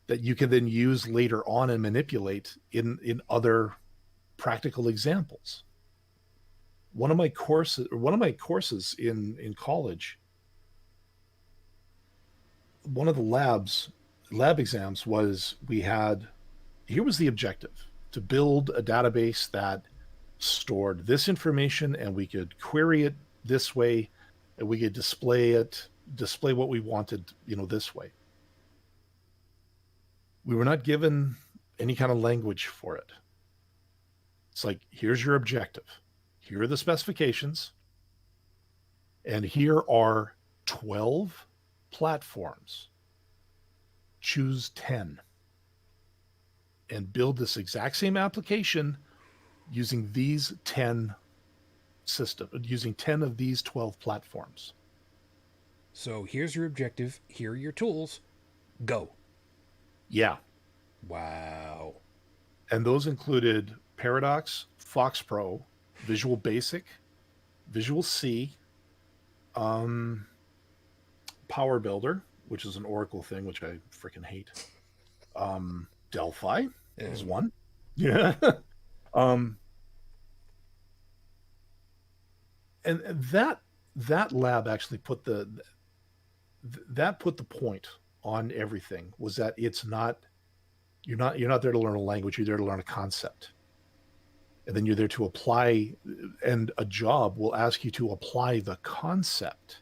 that you can then use later on and manipulate in other practical examples. One of my courses in college, one of the lab exams was, here was the objective: to build a database that stored this information, and we could query it this way, and we could display what we wanted, this way. We were not given any kind of language for it. It's like, here's your objective. Here are the specifications. And here are 12 platforms. Choose 10. And build this exact same application using these 10 using 10 of these 12 platforms. So here's your objective. Here are your tools. Go. Yeah. Wow. And those included Paradox, FoxPro, Visual Basic, Visual C, Power Builder, which is an Oracle thing, which I freaking hate. Delphi is one. Yeah. And that lab actually put the point on everything, was that you're not there to learn a language, you're there to learn a concept. And then you're there to apply, and a job will ask you to apply the concept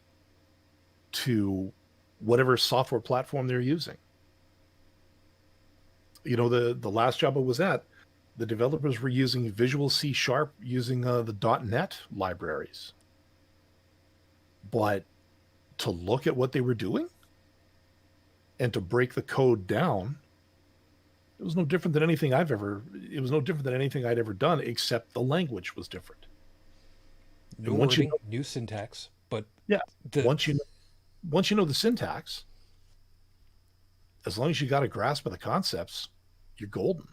to whatever software platform they're using. The last job I was at, the developers were using Visual C# using the .NET libraries. But to look at what they were doing and to break the code down, it was no different than anything I'd ever done, except the language was different. New wording, new syntax, but yeah, once you know the syntax, as long as you got a grasp of the concepts, you're golden.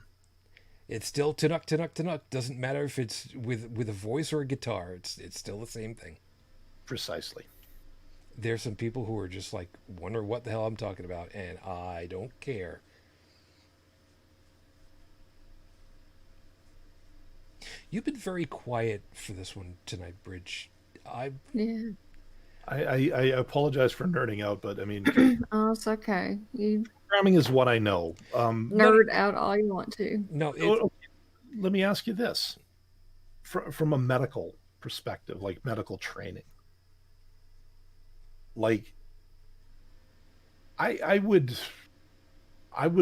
It's still Tanuk, Tanuk, Tanuk. Doesn't matter if it's with a voice or a guitar. It's still the same thing. Precisely. There's some people who are just like, wonder what the hell I'm talking about, and I don't care. You've been very quiet for this one tonight, Bridge. Yeah. I apologize for nerding out, but I mean, Oh, it's okay. You programming is what I know. nerd out all you want to. No, let me ask you this: from a medical perspective, like medical training, like I would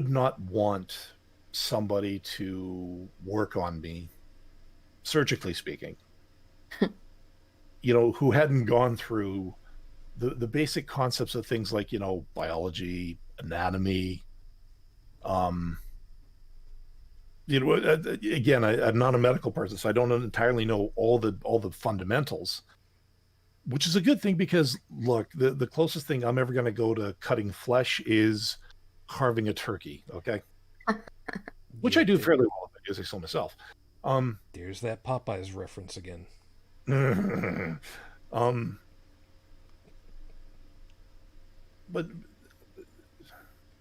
not want somebody to work on me, surgically speaking, who hadn't gone through the basic concepts of things like, biology, anatomy. Um, again, I'm not a medical person, so I don't entirely know all the fundamentals, which is a good thing because, look, the closest thing I'm ever going to go to cutting flesh is carving a turkey, okay? Which I do fairly well, if I do say so myself. There's that Popeyes reference again. But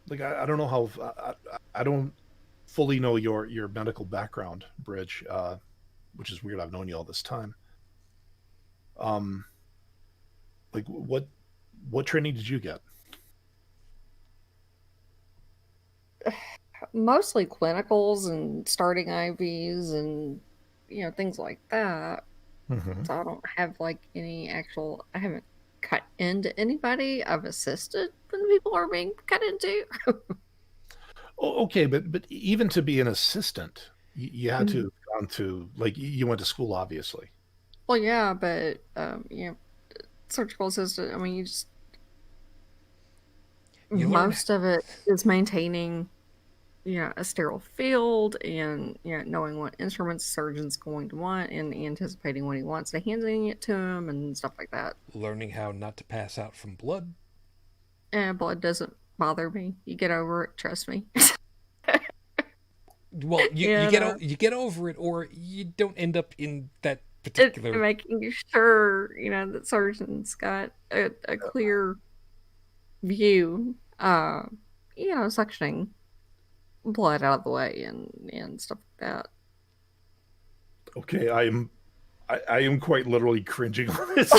like I don't know how I don't fully know your medical background, Bridge, which is weird. I've known you all this time. Like what training did you get? Mostly clinicals and starting IVs and things like that. Mm-hmm. So I don't have like any actual. I haven't cut into anybody. I've assisted when people are being cut into. Oh, okay, but even to be an assistant, you had to have gone to, like, you went to school, obviously. Well, yeah, but surgical assistant. I mean, You learn- most of it is maintaining, a sterile field and knowing what instruments the surgeon's going to want and anticipating what he wants and handing it to him and stuff like that. Learning how not to pass out from blood. And blood doesn't bother me. You get over it. Trust me. Well, you get over it, or you don't end up in that particular. Making sure that surgeons got a clear view. Suctioning blood out of the way and stuff like that. Okay, I am quite literally cringing on this.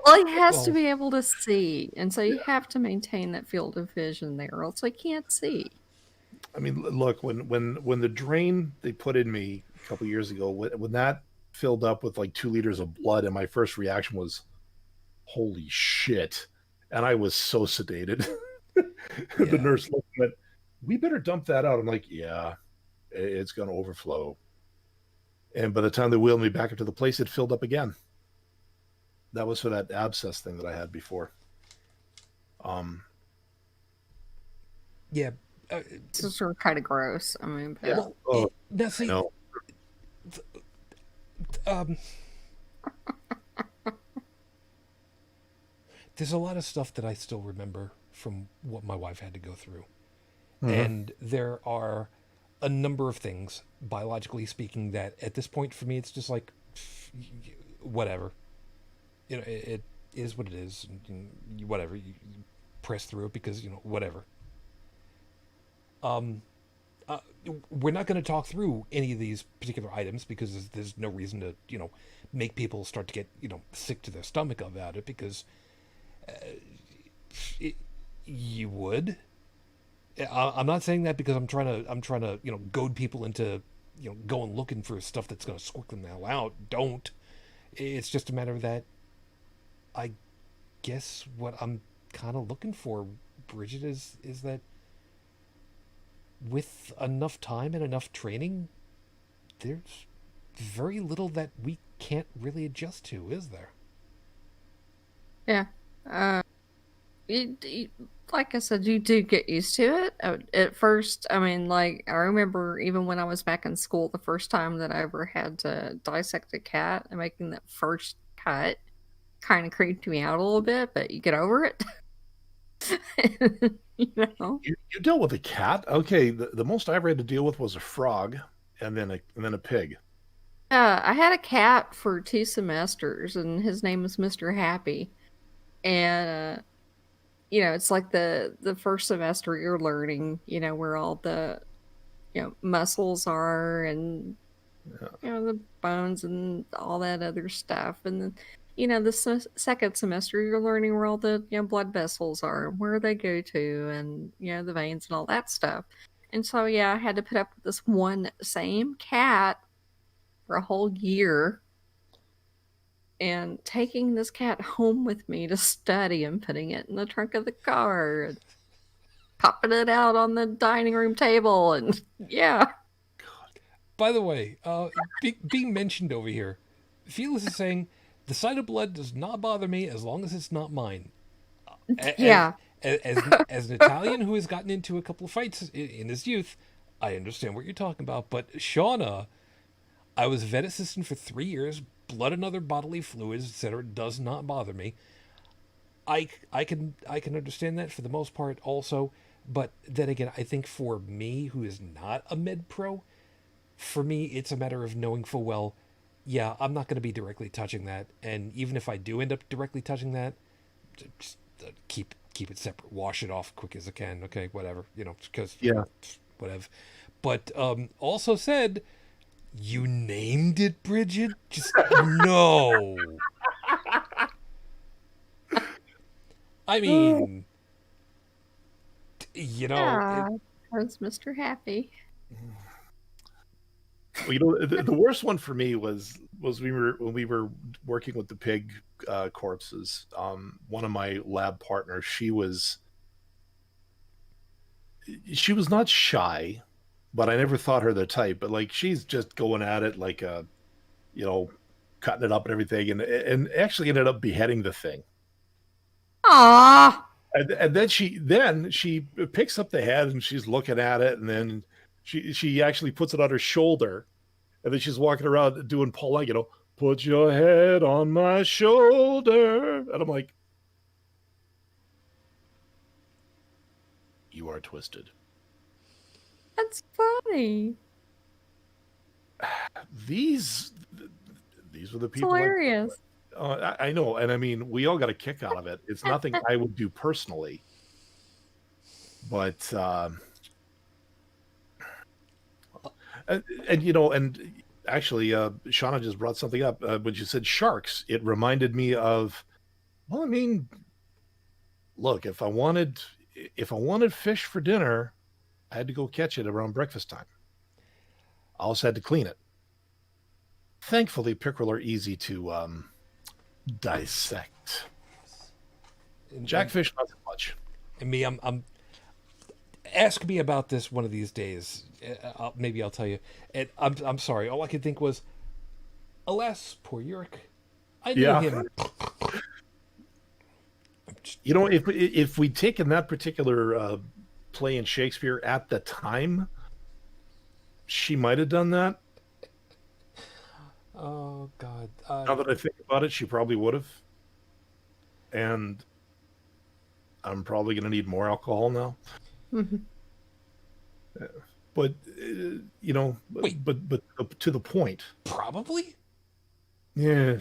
Well, he has to be able to see, and so you have to maintain that field of vision there, or else he can't see. I mean, look, when the drain they put in me a couple years ago, when that filled up with like 2 liters of blood, and my first reaction was, "Holy shit!" And I was so sedated. The nurse looked and went, "We better dump that out." I'm like, "Yeah, it's going to overflow." And by the time they wheeled me back up to the place, it filled up again. That was for that abscess thing that I had before. Yeah. It's just sort of kind of gross. I mean, but... Yeah. Now see, no. There's a lot of stuff that I still remember from what my wife had to go through. Mm-hmm. And there are a number of things, biologically speaking, that at this point for me, it's just like, whatever. It is what it is. Whatever. You press through it because, whatever. We're not going to talk through any of these particular items because there's no reason to, make people start to get, sick to their stomach about it because you would. I'm not saying that because I'm trying to, goad people into, going looking for stuff that's going to squirt them the hell out. Don't. It's just a matter that I guess what I'm kind of looking for, Brigid, is that with enough time and enough training, there's very little that we can't really adjust to, is there? Yeah. Like I said, you do get used to it. At first, I mean, like, I remember even when I was back in school, the first time that I ever had to dissect a cat and making that first cut kind of creeped me out a little bit, but you get over it. You dealt with a cat? Okay, the most I ever had to deal with was a frog and then a pig. I had a cat for 2 semesters, and his name was Mr. Happy. And it's like the first semester you're learning, where all the muscles are and the bones and all that other stuff. And then the second semester you're learning where all the blood vessels are and where they go to and the veins and all that stuff. And so I had to put up with this one same cat for a whole year and taking this cat home with me to study and putting it in the trunk of the car and popping it out on the dining room table. And yeah. By the way, being mentioned over here, Felix is saying the sight of blood does not bother me as long as it's not mine. Yeah. As an Italian who has gotten into a couple of fights in his youth, I understand what you're talking about. But Shauna, I was a vet assistant for 3 years. Blood and other bodily fluids, etc., does not bother me. I can understand that for the most part also. But then again, I think for me, who is not a med pro, for me, it's a matter of knowing full well, yeah, I'm not going to be directly touching that. And even if I do end up directly touching that, just keep it separate. Wash it off quick as I can. Okay, whatever. Because whatever. But also said, you named it, Brigid? Just no. I mean, Yeah, that's Mr. Happy. Well, the worst one for me was when we were working with the pig corpses. One of my lab partners, she was not shy, but I never thought her the type. But like, she's just going at it like cutting it up and everything, and actually ended up beheading the thing. Ah. And then she picks up the head and she's looking at it, and then she actually puts it on her shoulder, and then she's walking around doing Paul, put your head on my shoulder, and I'm like, you are twisted. That's funny. These were the people. It's hilarious. I know, and I mean, we all got a kick out of it. It's nothing I would do personally, but and actually, Shauna just brought something up when she said sharks. It reminded me of, well, I mean, look, if I wanted fish for dinner, I had to go catch it around breakfast time. I also had to clean it. Thankfully, pickerel are easy to dissect. Jackfish, not so much. And me, I'm. Ask me about this one of these days. Maybe I'll tell you. And I'm sorry. All I could think was, alas, poor Yurik. I knew him. If we'd taken that particular play in Shakespeare at the time, she might have done that. Oh God! Now that I think about it, she probably would have. And I'm probably going to need more alcohol now. Mm-hmm. But Wait. but to the point. Probably. Yeah,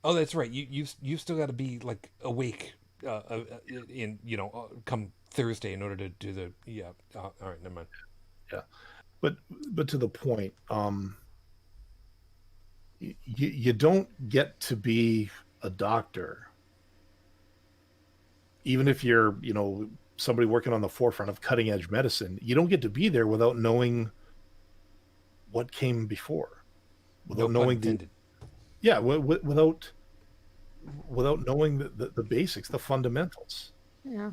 Oh, that's right. You've still got to be like awake come Thursday in order to do the all right, never mind. Yeah, but to the point. You don't get to be a doctor, even if you're somebody working on the forefront of cutting edge medicine. You don't get to be there without knowing what came before, without knowing without knowing the basics, the fundamentals. Yeah.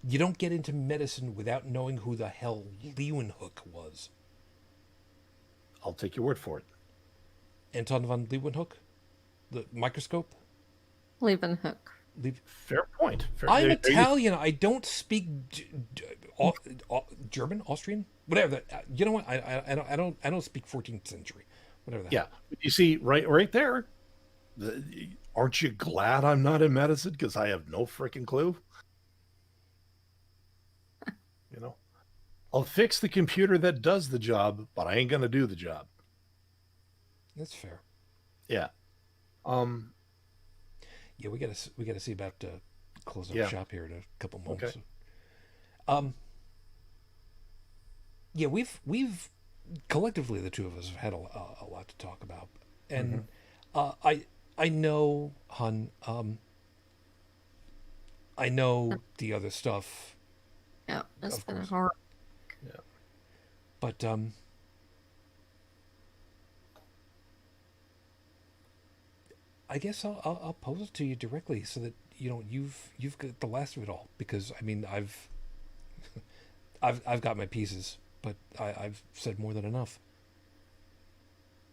You don't get into medicine without knowing who the hell Leeuwenhoek was. I'll take your word for it. Anton von Leeuwenhoek, the microscope. Leeuwenhoek. Fair point. I'm Italian. I don't speak German, Austrian, whatever. You know what? I don't speak 14th century, whatever that. Yeah, you see, right there. Aren't you glad I'm not in medicine because I have no freaking clue? I'll fix the computer that does the job, but I ain't gonna do the job. That's fair. Yeah. Yeah, we gotta see about closing up shop here in a couple months. Okay. Yeah, we've collectively, the two of us have had a lot to talk about, and I know, hun. I know the other stuff. Yeah, that's been course. hard. Yeah. But I guess I'll pose it to you directly so that you've got the last of it all, because I mean I've got my pieces, but I've said more than enough.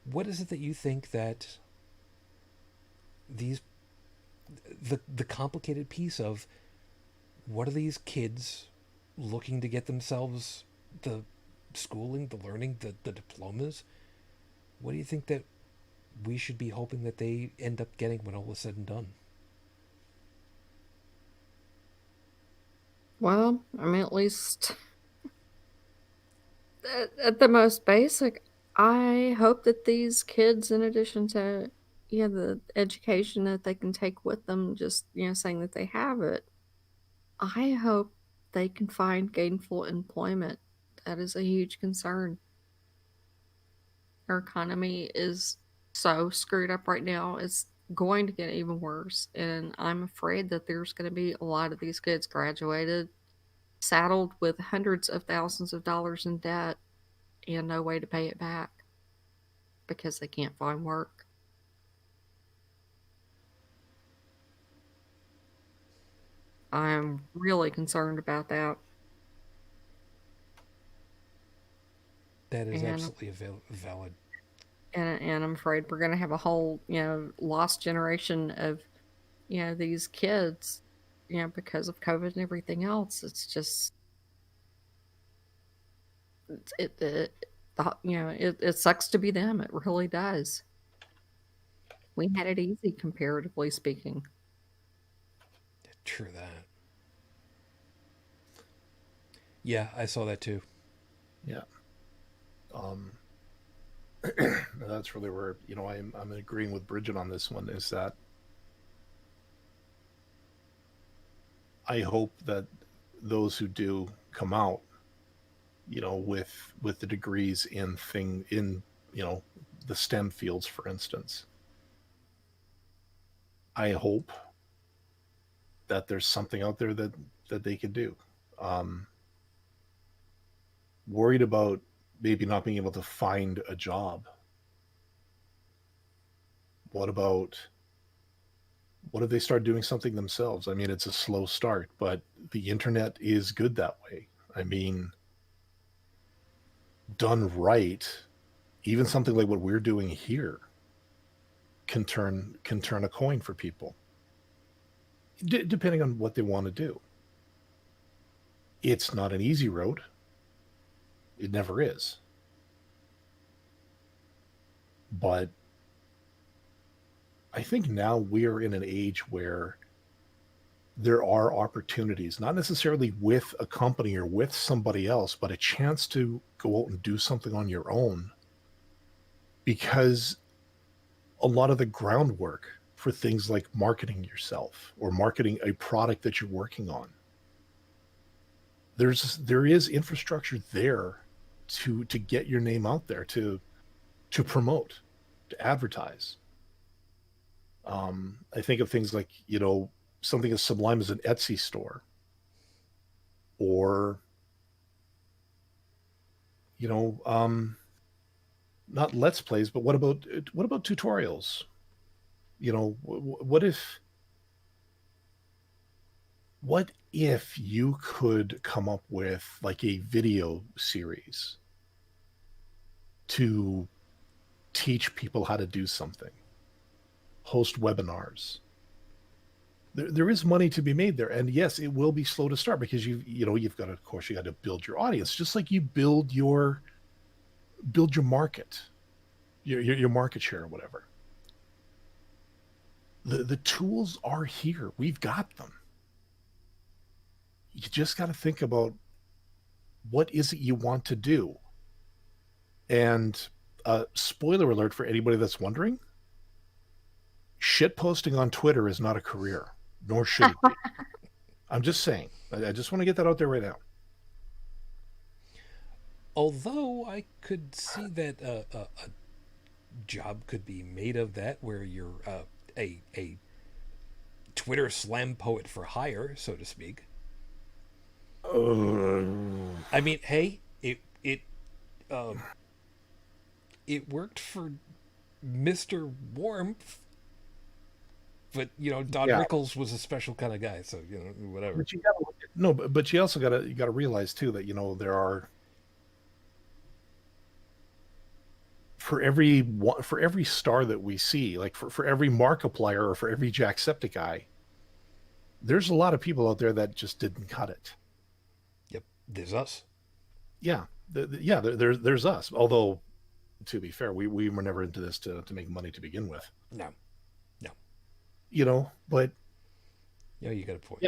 What is it that you think that these the complicated piece of what are these kids looking to get themselves the schooling, the learning, the diplomas? What do you think that we should be hoping that they end up getting when all is said and done? Well, I mean, at least at the most basic, I hope that these kids, in addition to, yeah, the education that they can take with them, just, saying that they have it, I hope they can find gainful employment. That is a huge concern. Our economy is so screwed up right now. It's going to get even worse. And I'm afraid that there's going to be a lot of these kids graduated, saddled with hundreds of thousands of dollars in debt and no way to pay it back because they can't find work. I'm really concerned about that. That is And absolutely valid. and I'm afraid we're going to have a whole, lost generation of, these kids, because of COVID and everything else. It's just it sucks to be them. It really does. We had it easy, comparatively speaking. True that. Yeah, I saw that too. Yeah. That's really where I'm agreeing with Brigid on this one. Is that I hope that those who do come out, with the degrees in the STEM fields, for instance, I hope that there's something out there that they can do. Um, Worried about maybe not being able to find a job. What about what if they start doing something themselves? I mean, it's a slow start, but the internet is good that way. I mean, done right, even something like what we're doing here can turn a coin for people, depending on what they want to do. It's not an easy road. It never is. But I think now we're in an age where there are opportunities, not necessarily with a company or with somebody else, but a chance to go out and do something on your own, because a lot of the groundwork for things like marketing yourself or marketing a product that you're working on, there is infrastructure there to get your name out there, to promote, to advertise. I think of things like, something as sublime as an Etsy store, or, not Let's Plays, but what about tutorials? What if you could come up with like a video series to teach people how to do something, host webinars? There is money to be made there, and yes, it will be slow to start because you've got to, of course, you got to build your audience, just like you build your market, your market share or whatever. The tools are here. We've got them. You just got to think about what is it you want to do. And spoiler alert for anybody that's wondering, shit posting on Twitter is not a career, nor should it be. I'm just saying. I just want to get that out there right now. Although I could see that a job could be made of that, where you're a Twitter slam poet for hire, so to speak. I mean, hey, it worked for Mr. Warmth. But Don Yeah. Rickles was a special kind of guy, so whatever. But you gotta no, but you also gotta realize too that there are for every star that we see, like for every Markiplier or for every Jacksepticeye, there's a lot of people out there that just didn't cut it. Yep, there's us. Yeah, there's us. Although, to be fair, we were never into this to make money to begin with. No. But Yeah, you got a point.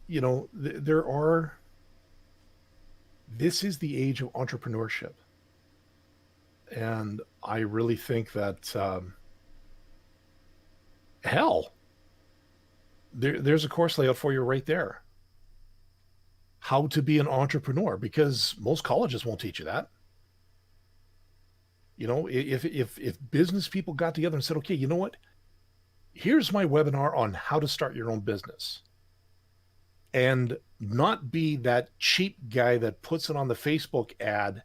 Yeah, there are. This is the age of entrepreneurship, and I really think that hell, there's a course layout for you right there. How to be an entrepreneur, because most colleges won't teach you that. If business people got together and said, okay, you know what? Here's my webinar on how to start your own business, and not be that cheap guy that puts it on the Facebook ad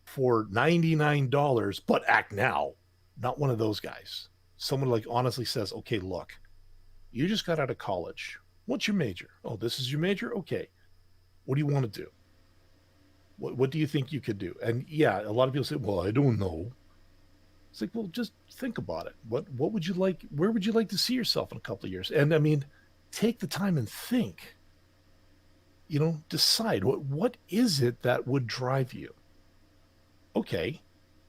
for $99, but act now. Not one of those guys. Someone like honestly says, okay, look, you just got out of college. What's your major? Oh, this is your major? Okay. What do you want to do? What do you think you could do? And yeah, a lot of people say, well, I don't know. It's like, well, just think about it. What would you like? Where would you like to see yourself in a couple of years? And I mean, take the time and think. Decide what is it that would drive you. Okay,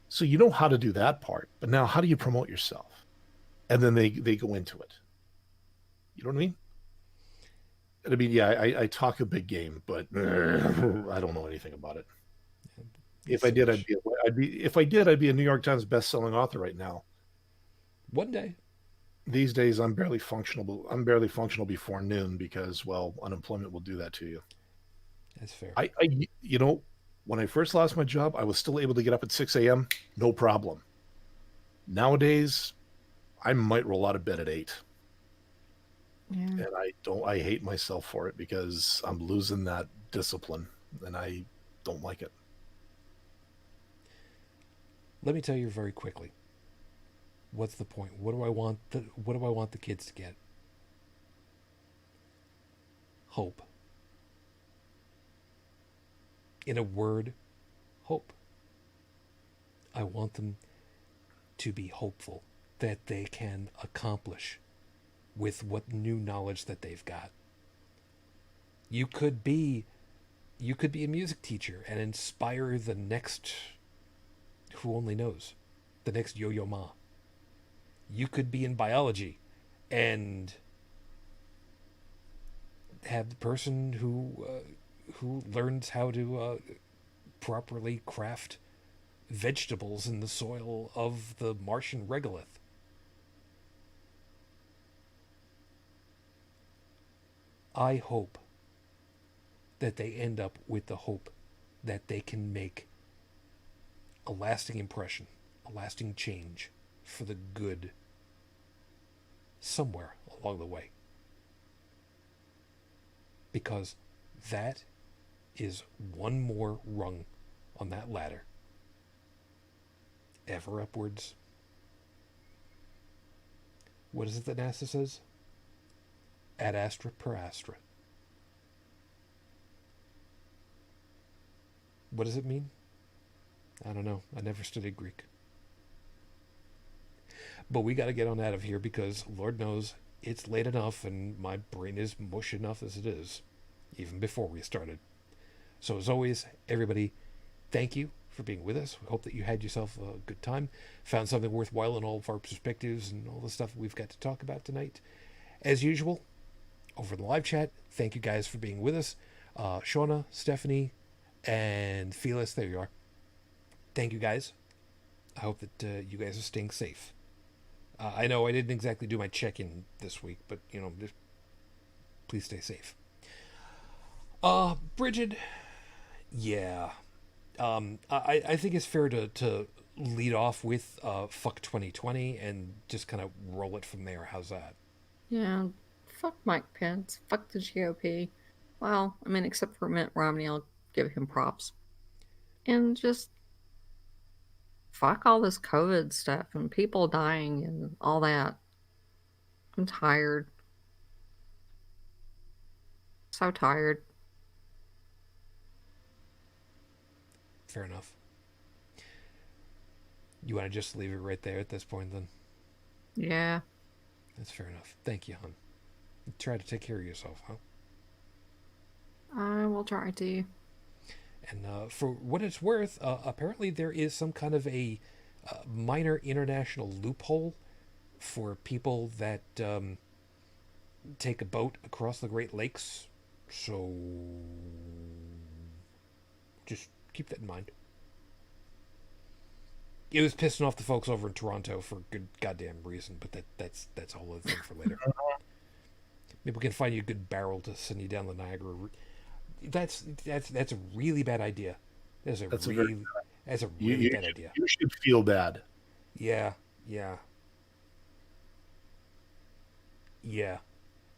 so you know how to do that part, but now how do you promote yourself? And then they go into it. You know what I mean? And I mean, yeah, I talk a big game, but I don't know anything about it. If I did, I'd be a New York Times best-selling author right now. One day. These days, I'm barely functional. I'm barely functional before noon because, well, unemployment will do that to you. That's fair. I when I first lost my job, I was still able to get up at 6 a.m. No problem. Nowadays, I might roll out of bed at 8. Yeah. And I hate myself for it because I'm losing that discipline and I don't like it. Let me tell you very quickly. What's the point? What do I want the kids to get? Hope. In a word, hope. I want them to be hopeful that they can accomplish with what new knowledge that they've got. You could be a music teacher and inspire the next, who only knows, the next Yo-Yo Ma. You could be in biology and have the person who learns how to properly craft vegetables in the soil of the Martian regolith. I hope that they end up with the hope that they can make a lasting impression, a lasting change for the good somewhere along the way. Because that is one more rung on that ladder. Ever upwards. What is it that NASA says? Ad astra per astra. What does it mean? I don't know. I never studied Greek. But we got to get on out of here because Lord knows it's late enough and my brain is mush enough as it is, even before we started. So as always, everybody, thank you for being with us. We hope that you had yourself a good time, found something worthwhile in all of our perspectives and all the stuff we've got to talk about tonight. As usual, over the live chat, thank you guys for being with us. Shauna, Stephanie, and Felix, there you are. Thank you guys. I hope that you guys are staying safe. I know I didn't exactly do my check-in this week, but, just please stay safe. Brigid, yeah. I think it's fair to lead off with fuck 2020 and just kind of roll it from there. How's that? Yeah. Fuck Mike Pence. Fuck the GOP. Well, I mean, except for Mitt Romney, I'll give him props. And just fuck all this COVID stuff and people dying and all that. I'm tired. So tired. Fair enough. You want to just leave it right there at this point, then? Yeah. That's fair enough. Thank you, hon. Try to take care of yourself, huh? I will try to. And for what it's worth, apparently there is some kind of a minor international loophole for people that take a boat across the Great Lakes. So just keep that in mind. It was pissing off the folks over in Toronto for good goddamn reason, but that's a whole other thing for later. Maybe we can find you a good barrel to send you down the Niagara. That's a really bad idea. That's a really bad idea. You should feel bad. Yeah.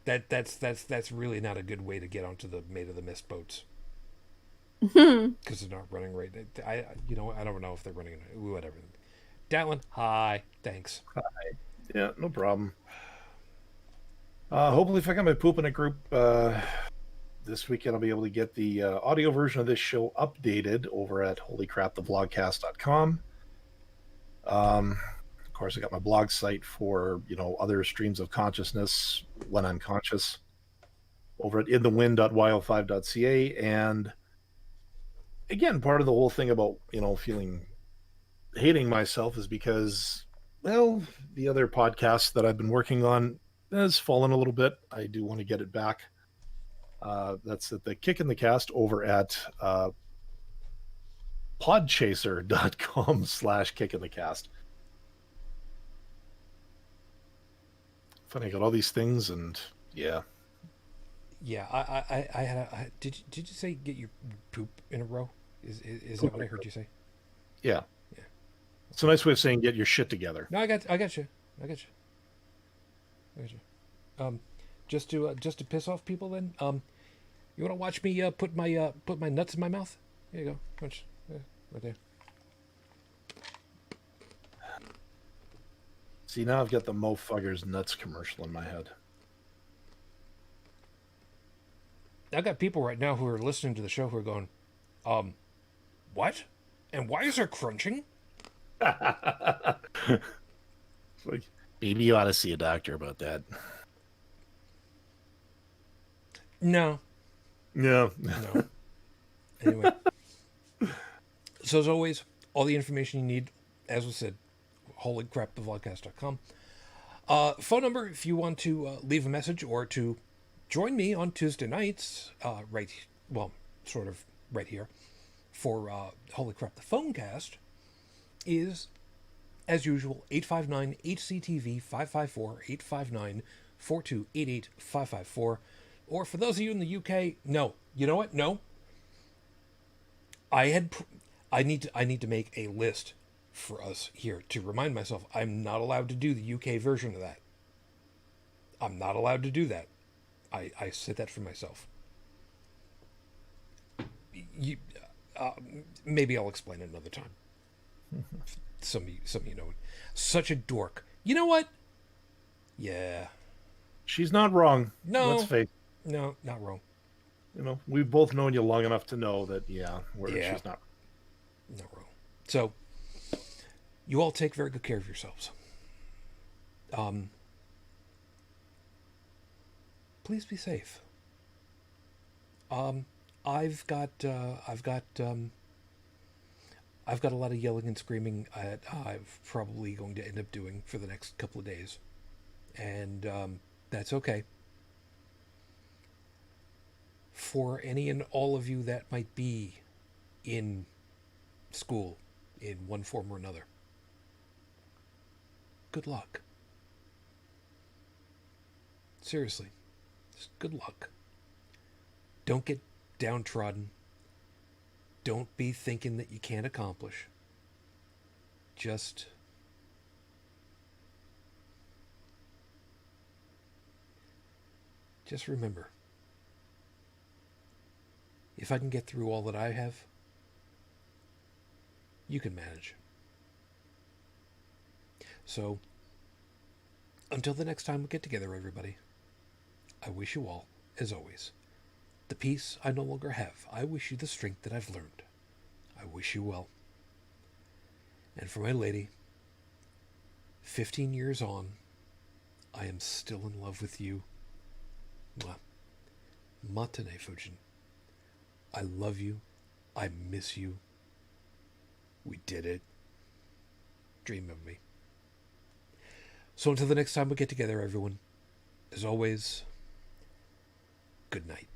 That's really not a good way to get onto the Maid of the Mist boats. Because they're not running right. I don't know if they're running. Whatever. Dalan, hi. Thanks. Hi. Yeah, no problem. Hopefully, if I got my poop in a group this weekend, I'll be able to get the audio version of this show updated over at holycrapthevlogcast.com. Of course, I got my blog site for other streams of consciousness when I'm conscious over at inthewind.yo5.ca. And again, part of the whole thing about hating myself is because, well, the other podcast that I've been working on has fallen a little bit. I do want to get it back. That's at the Kick in the Cast over at podchaser.com/kickinthecast. Funny, I got all these things, and yeah. Yeah, I had. Did you say get your poop in a row? Is that what I heard you say? Yeah. Yeah. It's a nice way of saying get your shit together. No, I got you. Just to piss off people, then. You want to watch me put my nuts in my mouth? Here you go. Watch. Yeah, right there. See, now I've got the Mo Fuggers Nuts commercial in my head. I got people right now who are listening to the show who are going, what? And why is there crunching? It's like, Maybe you ought to see a doctor about that. No. no. Anyway. So as always, all the information you need, as was said, holycrapthevlogcast.com. Phone number if you want to leave a message or to join me on Tuesday nights, sort of right here, for Holy Crap the Phonecast, is, as usual, 859-HCTV 554-859-4288-554. Or for those of you in the UK, no. You know what? No. I need to make a list for us here to remind myself I'm not allowed to do the UK version of that. I'm not allowed to do that. I said that for myself. Maybe I'll explain it another time. Some of you know it. Such a dork. You know what? Yeah. She's not wrong. No. Let's face it. No, not wrong. We've both known you long enough to know that, she's not wrong. So, you all take very good care of yourselves. Please be safe. I've got a lot of yelling and screaming I'm probably going to end up doing for the next couple of days, and that's okay. For any and all of you that might be in school in one form or another, good luck. Seriously, just good luck. Don't get downtrodden. Don't be thinking that you can't accomplish. Just remember, if I can get through all that I have, you can manage. So, Until the next time we get together, everybody, I wish you all, as always, the peace I no longer have. I wish you the strength that I've learned. I wish you well. And for my lady, 15 years on, I am still in love with you. Mwah. Matane Fujin. I love you. I miss you. We did it. Dream of me. So until the next time we get together, everyone, as always, good night.